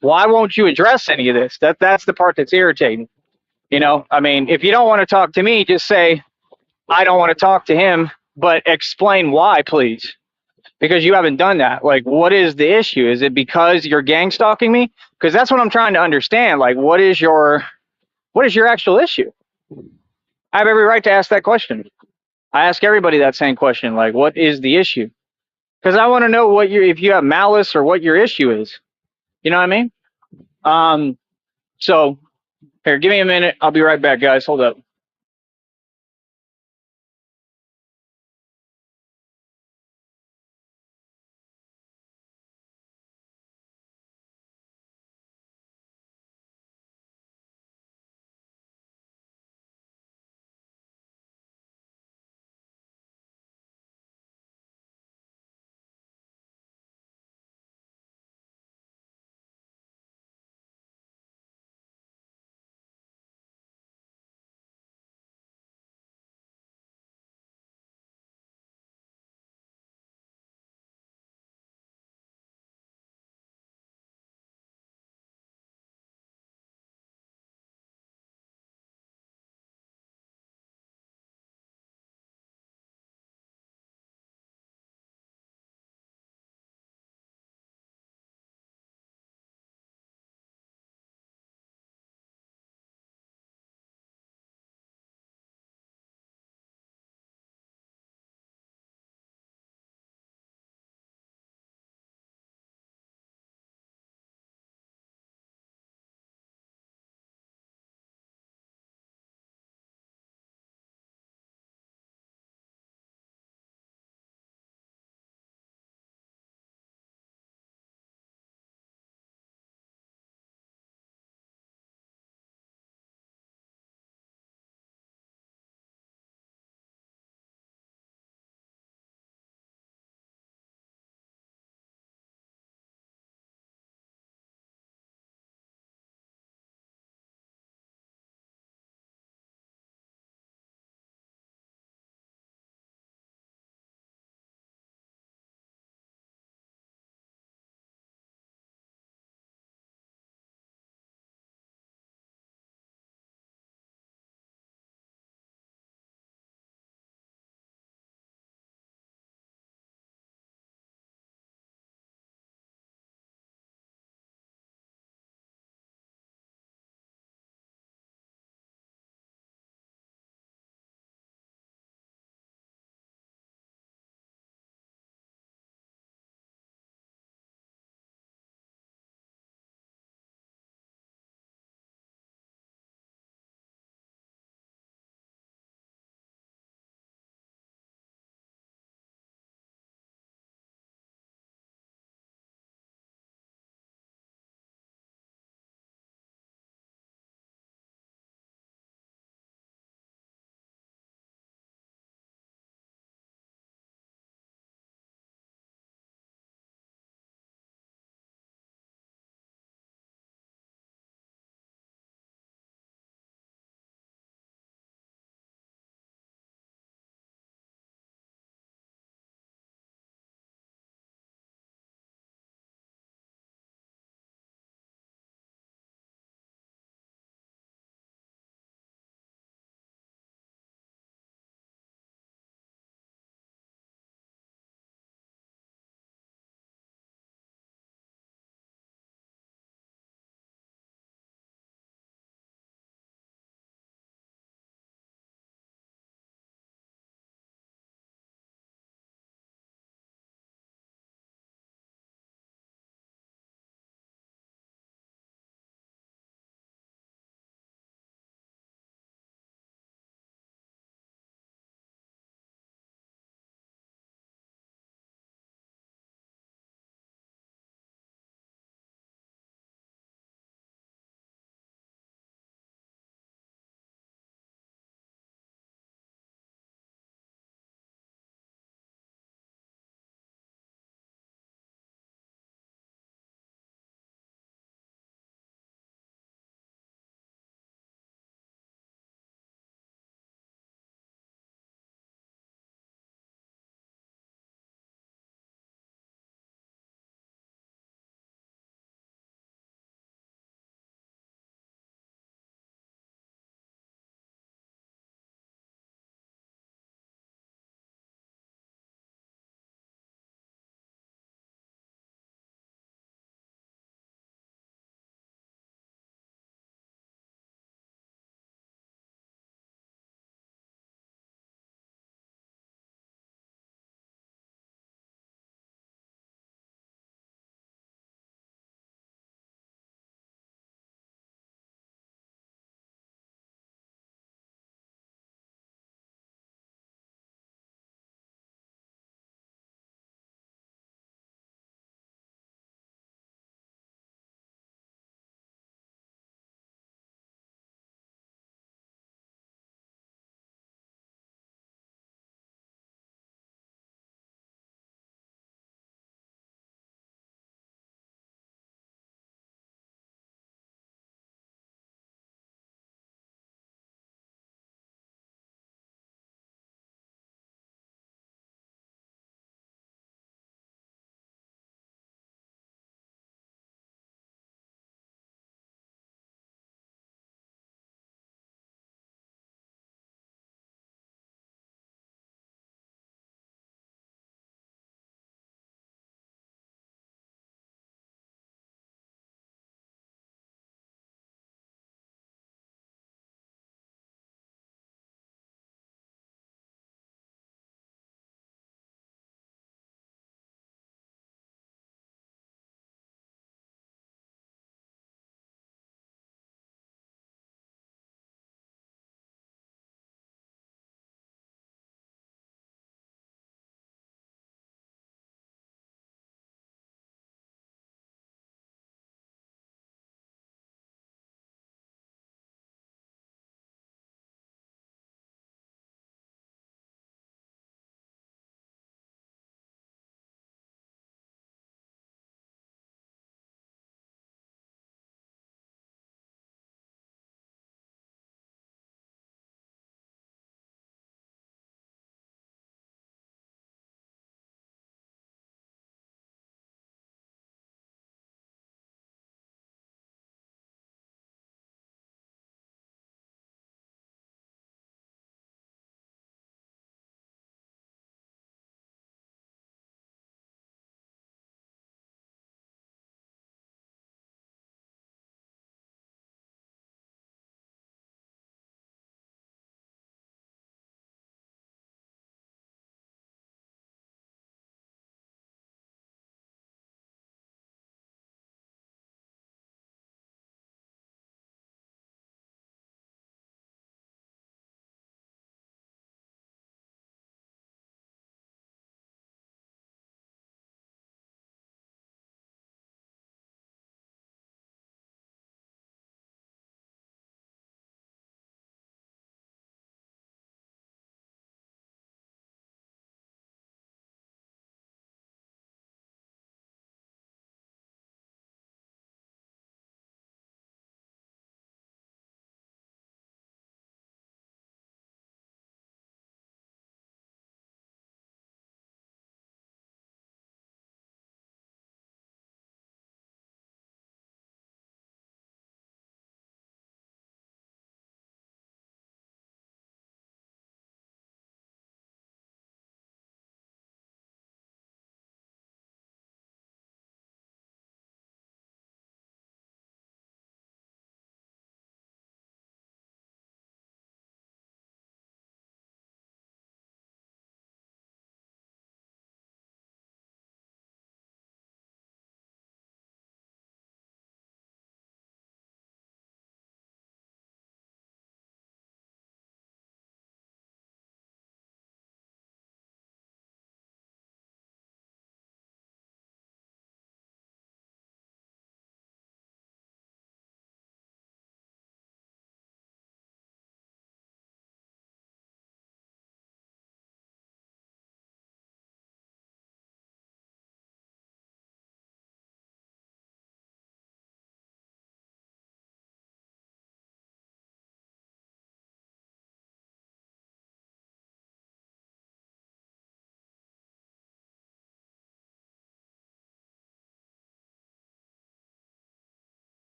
why won't you address any of this? That's the part that's irritating. I mean, if you don't want to talk to me, just say I don't want to talk to him, but explain why, please. Because you haven't done that. Like, what is the issue? Is it because you're gang stalking me? Because that's what I'm trying to understand. Like, what is your actual issue? I have every right to ask that question. I ask everybody that same question. Like, what is the issue? Because I want to know if you have malice or what your issue is. You know what I mean? So here, give me a minute. I'll be right back, guys. Hold up.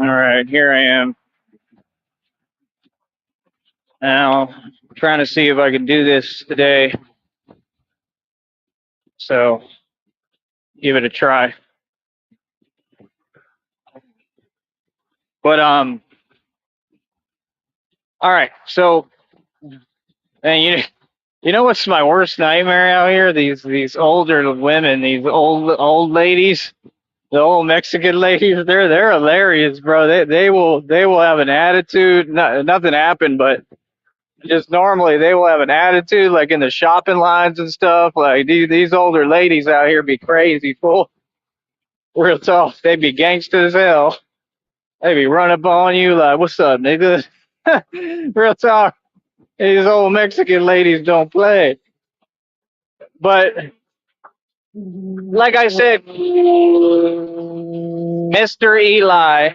All right, here I am. Now, I'm trying to see if I can do this today. So, give it a try. But all right. So, and you know what's my worst nightmare out here? These older women, these old ladies, the old Mexican ladies. They're hilarious, bro. They will have an attitude. Nothing happened, but just normally they will have an attitude, like in the shopping lines and stuff. Like these older ladies out here be crazy, fool. Real tough. They be gangster as hell. They be running up on you like, "What's up, nigga?" Real talk. These old Mexican ladies don't play. But like I said, Mr. Eli,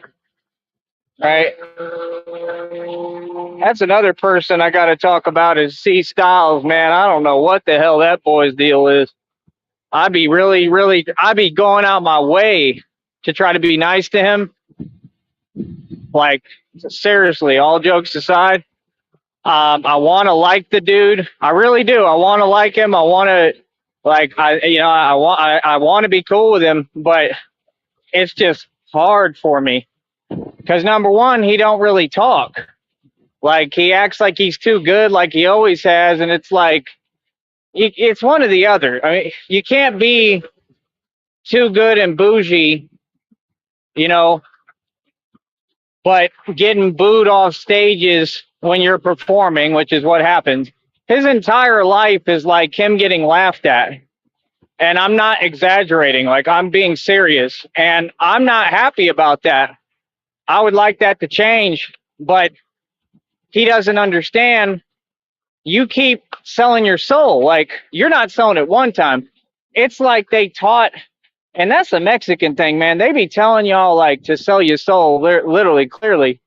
right? That's another person I got to talk about is C Styles, man. I don't know what the hell that boy's deal is. I'd be I'd be going out my way to try to be nice to him. Like, seriously, all jokes aside, I want to like the dude. I really do. I want to like him. I want to, I want to be cool with him, but it's just hard for me because number one, he don't really talk. Like, he acts like he's too good, like he always has, and it's like, it's one or the other. I mean, you can't be too good and bougie, you know, but getting booed off stages when you're performing, which is what happens. His entire life is like him getting laughed at. And I'm not exaggerating, like I'm being serious. And I'm not happy about that. I would like that to change, but he doesn't understand. You keep selling your soul. Like, you're not selling it one time. It's like they taught, and that's the Mexican thing, man. They be telling y'all like to sell your soul, literally, clearly,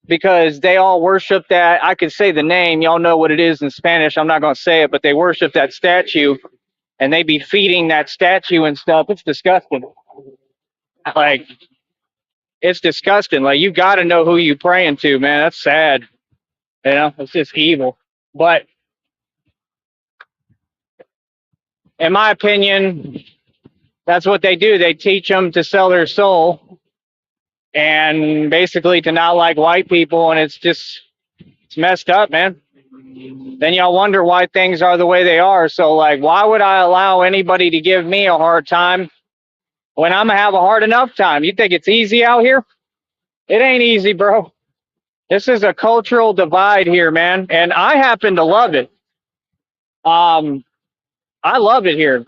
because they all worship that. I could say the name. Y'all know what it is in Spanish. I'm not going to say it, but they worship that statue, and they be feeding that statue and stuff. It's disgusting. Like, it's disgusting. Like, you got to know who you praying to, man. That's sad. You know, it's just evil. But in my opinion, that's what they do. They teach them to sell their soul and basically to not like white people. And it's messed up, man. Then y'all wonder why things are the way they are. So, like, why would I allow anybody to give me a hard time when I'm gonna have a hard enough time? You think it's easy out here? It ain't easy, bro. This is a cultural divide here, man, and I happen to love it. I love it here.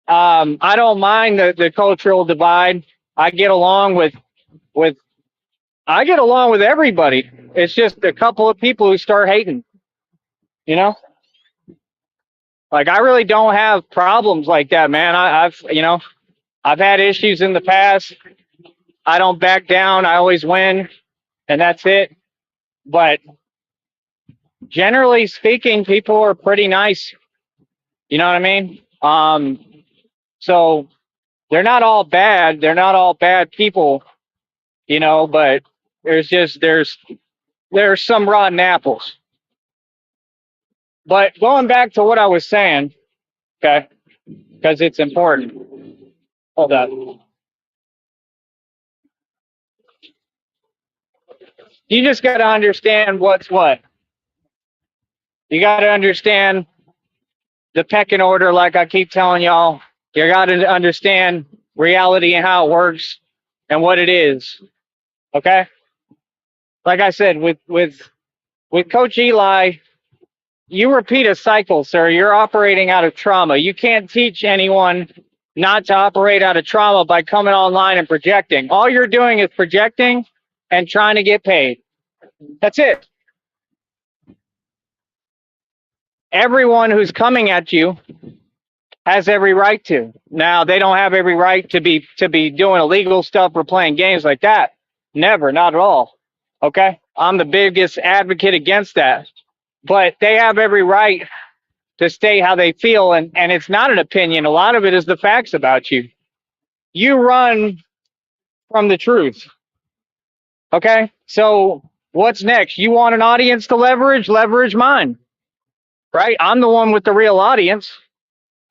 I don't mind the cultural divide. I get along with I get along with everybody. It's just a couple of people who start hating. You know, like, I really don't have problems like that, man. I've had issues in the past. I don't back down. I always win, and that's it. But generally speaking, people are pretty nice. You know what I mean? So they're not all bad. They're not all bad people, you know, but there's some rotten apples. But going back to what I was saying, okay, because it's important. Hold on. You just got to understand what's what. You got to understand the pecking order, like I keep telling y'all. You got to understand reality and how it works and what it is. Okay? Like I said, with Coach Eli, you repeat a cycle, sir. You're operating out of trauma. You can't teach anyone not to operate out of trauma by coming online and projecting. All you're doing is projecting and trying to get paid. That's it. Everyone who's coming at you has every right to. Now, they don't have every right to be doing illegal stuff or playing games like that. Never, not at all. Okay? I'm the biggest advocate against that. But they have every right to state how they feel, and it's not an opinion. A lot of it is the facts about you. You run from the truth. Okay, so what's next? You want an audience to leverage? Leverage mine, right? I'm the one with the real audience.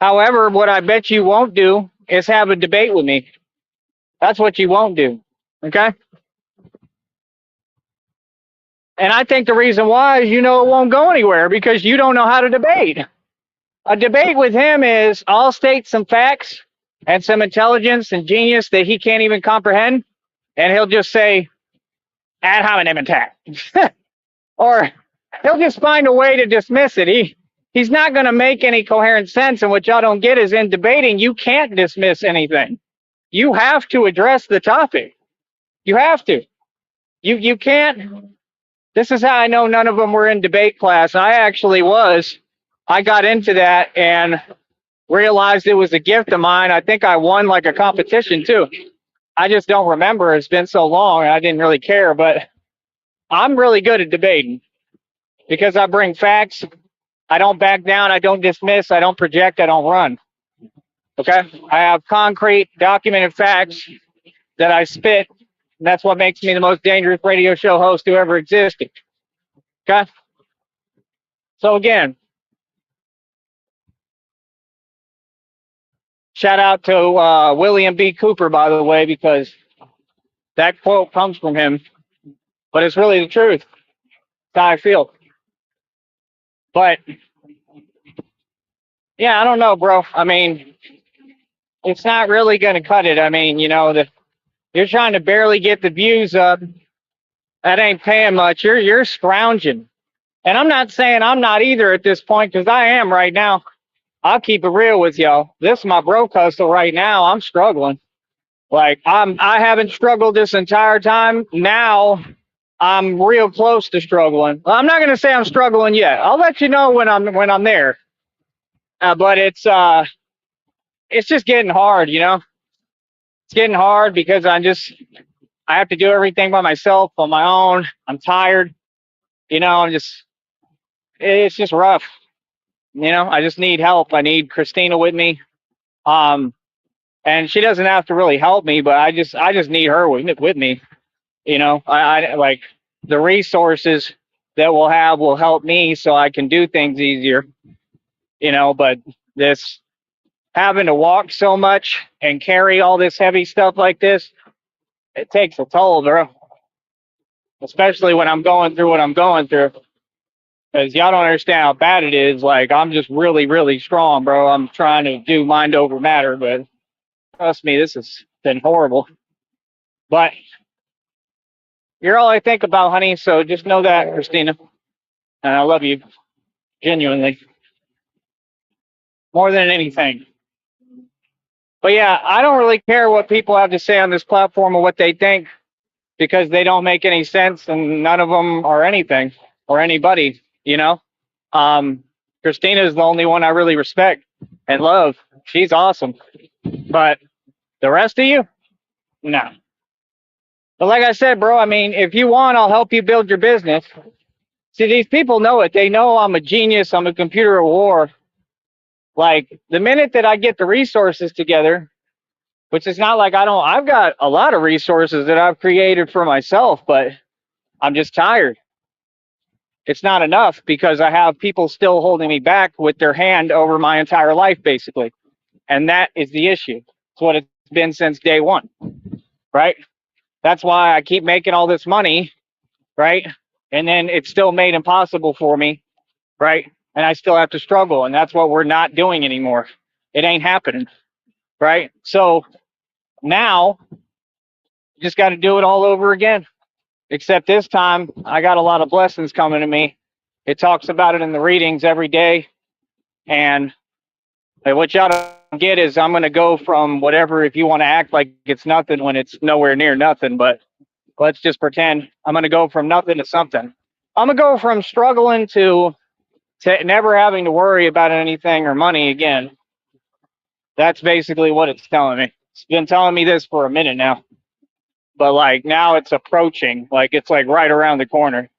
However, what I bet you won't do is have a debate with me. That's what you won't do. Okay? And I think the reason why is it won't go anywhere because you don't know how to debate. A debate with him is I'll state some facts and some intelligence and genius that he can't even comprehend, and he'll just say, ad hominem attack. Or he'll just find a way to dismiss it. He's not going to make any coherent sense. And what y'all don't get is in debating, you can't dismiss anything. You have to address the topic. You have to. You can't. This is how I know none of them were in debate class. I actually was. I got into that and realized it was a gift of mine. I think I won like a competition too. I just don't remember. It's been so long. I didn't really care, but I'm really good at debating because I bring facts. I don't back down. I don't dismiss. I don't project. I don't run. Okay. I have concrete, documented facts that I spit. And that's what makes me the most dangerous radio show host who ever existed. Okay. So again, shout out to William B. Cooper, by the way, because that quote comes from him, but it's really the truth. That's how I feel. But yeah, I don't know, bro. I mean, it's not really going to cut it. I mean, you're trying to barely get the views up. That ain't paying much. You're scrounging. And I'm not saying I'm not either at this point, because I am right now. I'll keep it real with y'all. This is my broke hustle right now. I'm struggling. Like I haven't struggled this entire time. Now I'm real close to struggling. Well, I'm not gonna say I'm struggling yet. I'll let you know when I'm there. But it's just getting hard, It's getting hard because I have to do everything by myself on my own. I'm tired. It's just rough. I just need help. I need Christina with me. And she doesn't have to really help me, but I just need her with me. I like the resources that we'll have will help me so I can do things easier. But this having to walk so much and carry all this heavy stuff like this, it takes a toll, bro. Especially when I'm going through what I'm going through. Because y'all don't understand how bad it is. Like, I'm just really, really strong, bro. I'm trying to do mind over matter, but trust me, this has been horrible. But you're all I think about, honey, so just know that, Christina. And I love you, genuinely. More than anything. But yeah, I don't really care what people have to say on this platform or what they think, because they don't make any sense and none of them are anything or anybody, Christina is the only one I really respect and love. She's awesome. But the rest of you, no. But like I said, bro, I mean, if you want, I'll help you build your business. See, these people know it. They know I'm a genius. I'm a computer of war. Like, the minute that I get the resources together, which is not like I've got a lot of resources that I've created for myself, but I'm just tired. It's not enough because I have people still holding me back with their hand over my entire life, basically. And that is the issue. It's what it's been since day one, right? That's why I keep making all this money, right? And then it's still made impossible for me, right? And I still have to struggle. And that's what we're not doing anymore. It ain't happening, right? So now, just got to do it all over again. Except this time, I got a lot of blessings coming to me. It talks about it in the readings every day. And what y'all don't get is I'm going to go from whatever, if you want to act like it's nothing when it's nowhere near nothing, but let's just pretend I'm going to go from nothing to something. I'm going to go from struggling to never having to worry about anything or money again. That's basically what it's telling me. It's been telling me this for a minute now. But like now it's approaching, like it's like right around the corner.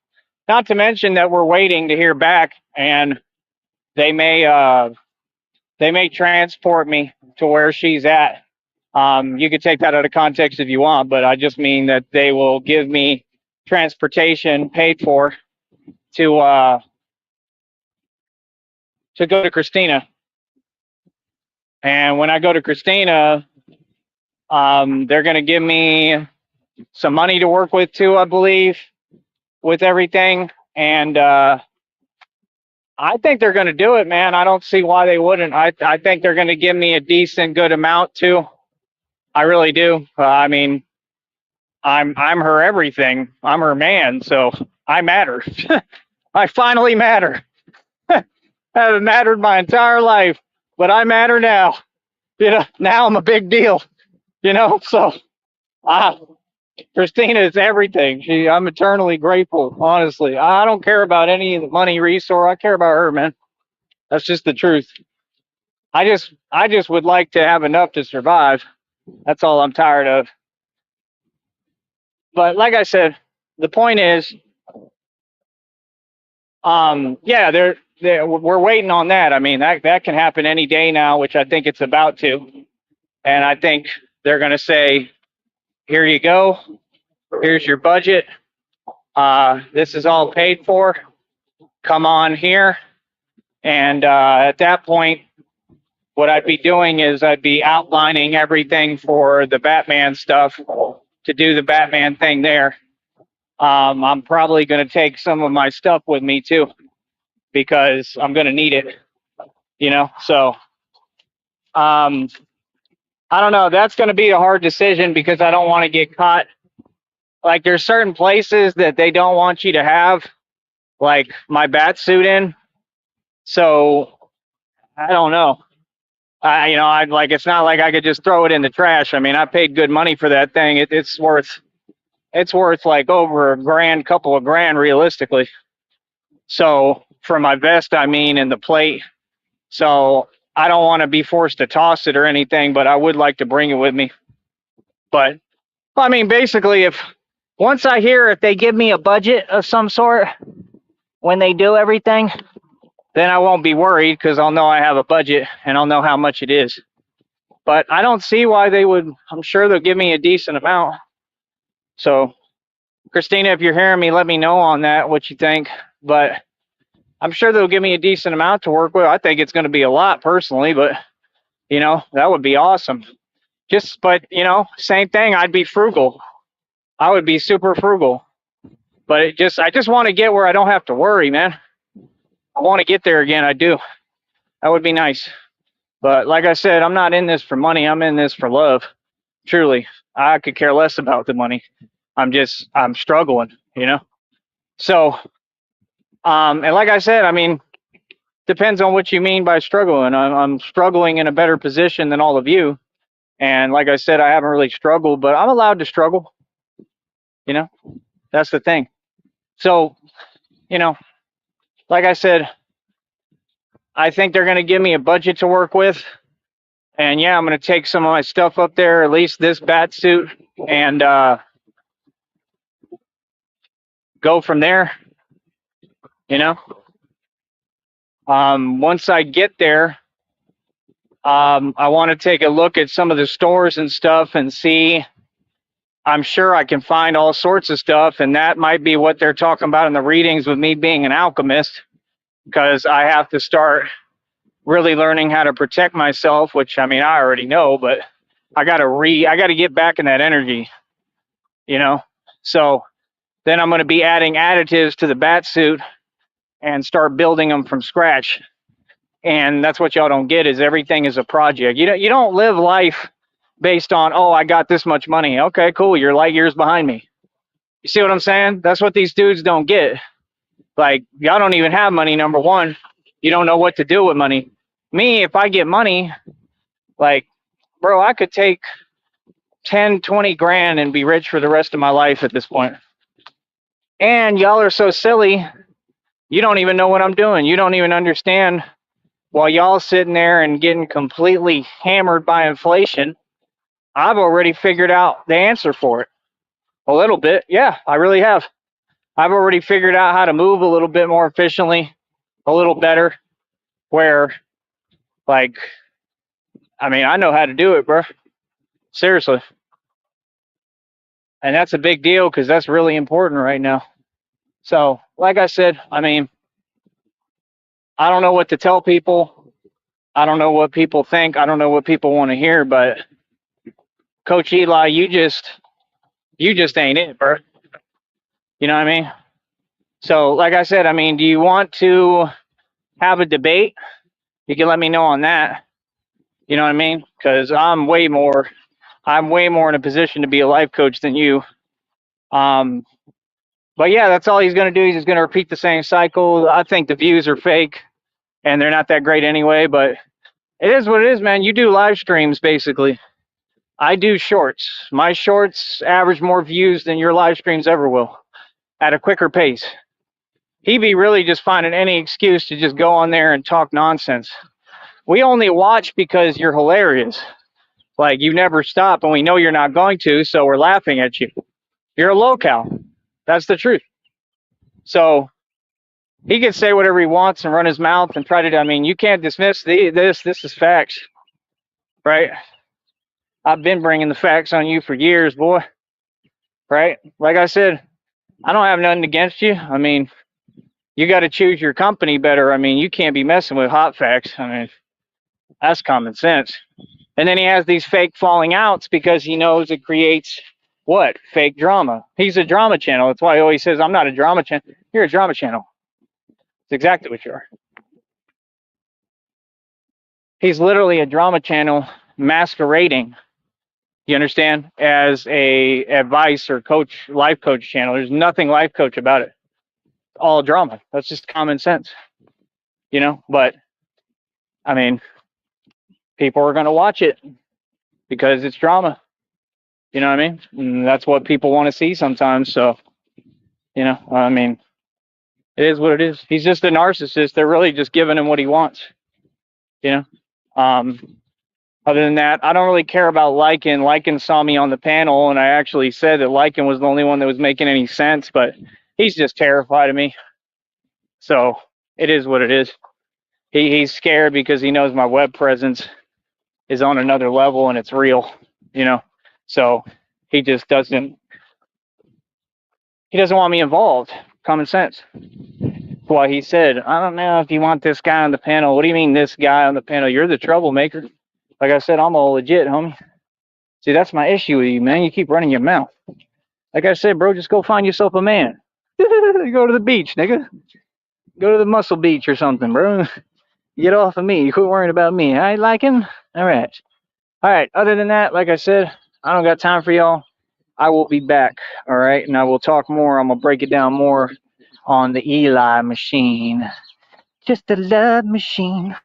Not to mention that we're waiting to hear back, and they may transport me to where she's at. You could take that out of context if you want, but I just mean that they will give me transportation paid for to go to Christina. And when I go to Christina, they're going to give me some money to work with too, I believe, with everything. And I think they're going to do it, man. I don't see why they wouldn't. I think they're going to give me a decent, good amount too. I really do. I mean, I'm her everything. I'm her man, so I matter. I finally matter. I haven't mattered my entire life, but I matter now. Now I'm a big deal. So ah, Christina is everything. I'm eternally grateful. Honestly, I don't care about any of the money, resource. I care about her, man. That's just the truth. I just would like to have enough to survive. That's all I'm tired of. But like I said, the point is, yeah, we're waiting on that. I mean, that can happen any day now, which I think it's about to. And I think they're going to say, here you go. Here's your budget. This is all paid for. Come on here. And at that point, what I'd be doing is I'd be outlining everything for the Batman stuff to do the Batman thing there. I'm probably going to take some of my stuff with me too, because I'm going to need it, So, I don't know. That's going to be a hard decision because I don't want to get caught. Like, there's certain places that they don't want you to have, like, my bat suit in. So, I don't know. I like, it's not like I could just throw it in the trash. I mean, I paid good money for that thing. It's worth like over a grand, couple of grand realistically. So for my vest, I mean, and the plate. So I don't want to be forced to toss it or anything, but I would like to bring it with me. But I mean, basically, once I hear if they give me a budget of some sort when they do everything, then I won't be worried because I'll know I have a budget and I'll know how much it is. But I don't see why they would. I'm sure they'll give me a decent amount. So, Christina, if you're hearing me, let me know on that, what you think. But I'm sure they'll give me a decent amount to work with. I think it's going to be a lot personally, but that would be awesome. But same thing. I'd be frugal. I would be super frugal. But I just want to get where I don't have to worry, man. I want to get there again. I do. That would be nice. But like I said, I'm not in this for money. I'm in this for love. Truly, I could care less about the money. I'm struggling, So, and like I said, I mean, depends on what you mean by struggling. I'm struggling in a better position than all of you. And like I said, I haven't really struggled, but I'm allowed to struggle. That's the thing. So, like I said, I think they're going to give me a budget to work with. And yeah, I'm going to take some of my stuff up there, at least this bat suit, and go from there. Once I get there, I want to take a look at some of the stores and stuff and see. I'm sure I can find all sorts of stuff, and that might be what they're talking about in the readings with me being an alchemist, because I have to start really learning how to protect myself, which I mean I already know, but I gotta get back in that energy, So then I'm going to be adding additives to the bat suit and start building them from scratch. And that's what y'all don't get, is everything is a project. You don't live life based on, oh, I got this much money. Okay, cool. You're light years behind me. You see what I'm saying? That's what these dudes don't get. Like, y'all don't even have money, number one. You don't know what to do with money. Me, if I get money, like, bro, I could take 10, 20 grand and be rich for the rest of my life at this point. And y'all are so silly. You don't even know what I'm doing. You don't even understand. While y'all sitting there and getting completely hammered by inflation, I've already figured out the answer for it. A little bit. Yeah, I really have. I've already figured out how to move a little bit more efficiently, a little better, where, like, I mean, I know how to do it, bro. Seriously. And that's a big deal because that's really important right now. So, like I said, I mean, I don't know what to tell people. I don't know what people think. I don't know what people want to hear, but Coach Eli, you just ain't it, bro. You know what I mean? So, like I said, I mean, do you want to have a debate? You can let me know on that. You know what I mean? Because I'm way more in a position to be a life coach than you. But yeah, that's all he's going to do. He's just going to repeat the same cycle. I think the views are fake and they're not that great anyway, but it is what it is, man. You do live streams basically. I do shorts. My shorts average more views than your live streams ever will at a quicker pace. He'd be really just finding any excuse to just go on there and talk nonsense. We only watch because you're hilarious. Like, you never stop, and we know you're not going to, so we're laughing at you. You're a locale. That's the truth. So he can say whatever he wants and run his mouth and try to, I mean, you can't dismiss this. This is facts, right? I've been bringing the facts on you for years, boy, right? Like I said, I don't have nothing against you. I mean, you got to choose your company better. I mean, you can't be messing with hot facts. I mean, that's common sense. And then he has these fake falling outs because he knows it creates what? Fake drama. He's a drama channel. That's why he always says, I'm not a drama channel. You're a drama channel. It's exactly what you are. He's literally a drama channel masquerading, you understand, as a advice or coach, life coach channel. There's nothing life coach about it. All drama. That's just common sense, you know. But I mean, people are going to watch it because it's drama. You know what I mean? And that's what people want to see sometimes. So, you know, I mean, it is what it is. He's just a narcissist. They're really just giving him what he wants. You know. Other than that, I don't really care about Lycan. Lycan saw me on the panel, and I actually said that Lycan was the only one that was making any sense, but he's just terrified of me. So it is what it is. He's scared because he knows my web presence is on another level and it's real, you know. So he just doesn't want me involved. Common sense. That's why he said, I don't know if you want this guy on the panel. What do you mean this guy on the panel? You're the troublemaker. Like I said, I'm all legit, homie. See, that's my issue with you, man. You keep running your mouth. Like I said, bro, just go find yourself a man. Go to the beach, nigga. Go to the Muscle Beach or something, bro. Get off of me. You quit worrying about me. I like him? All right. All right. Other than that, like I said, I don't got time for y'all. I will be back, all right? And I will talk more. I'm going to break it down more on the Eli machine. Just a love machine.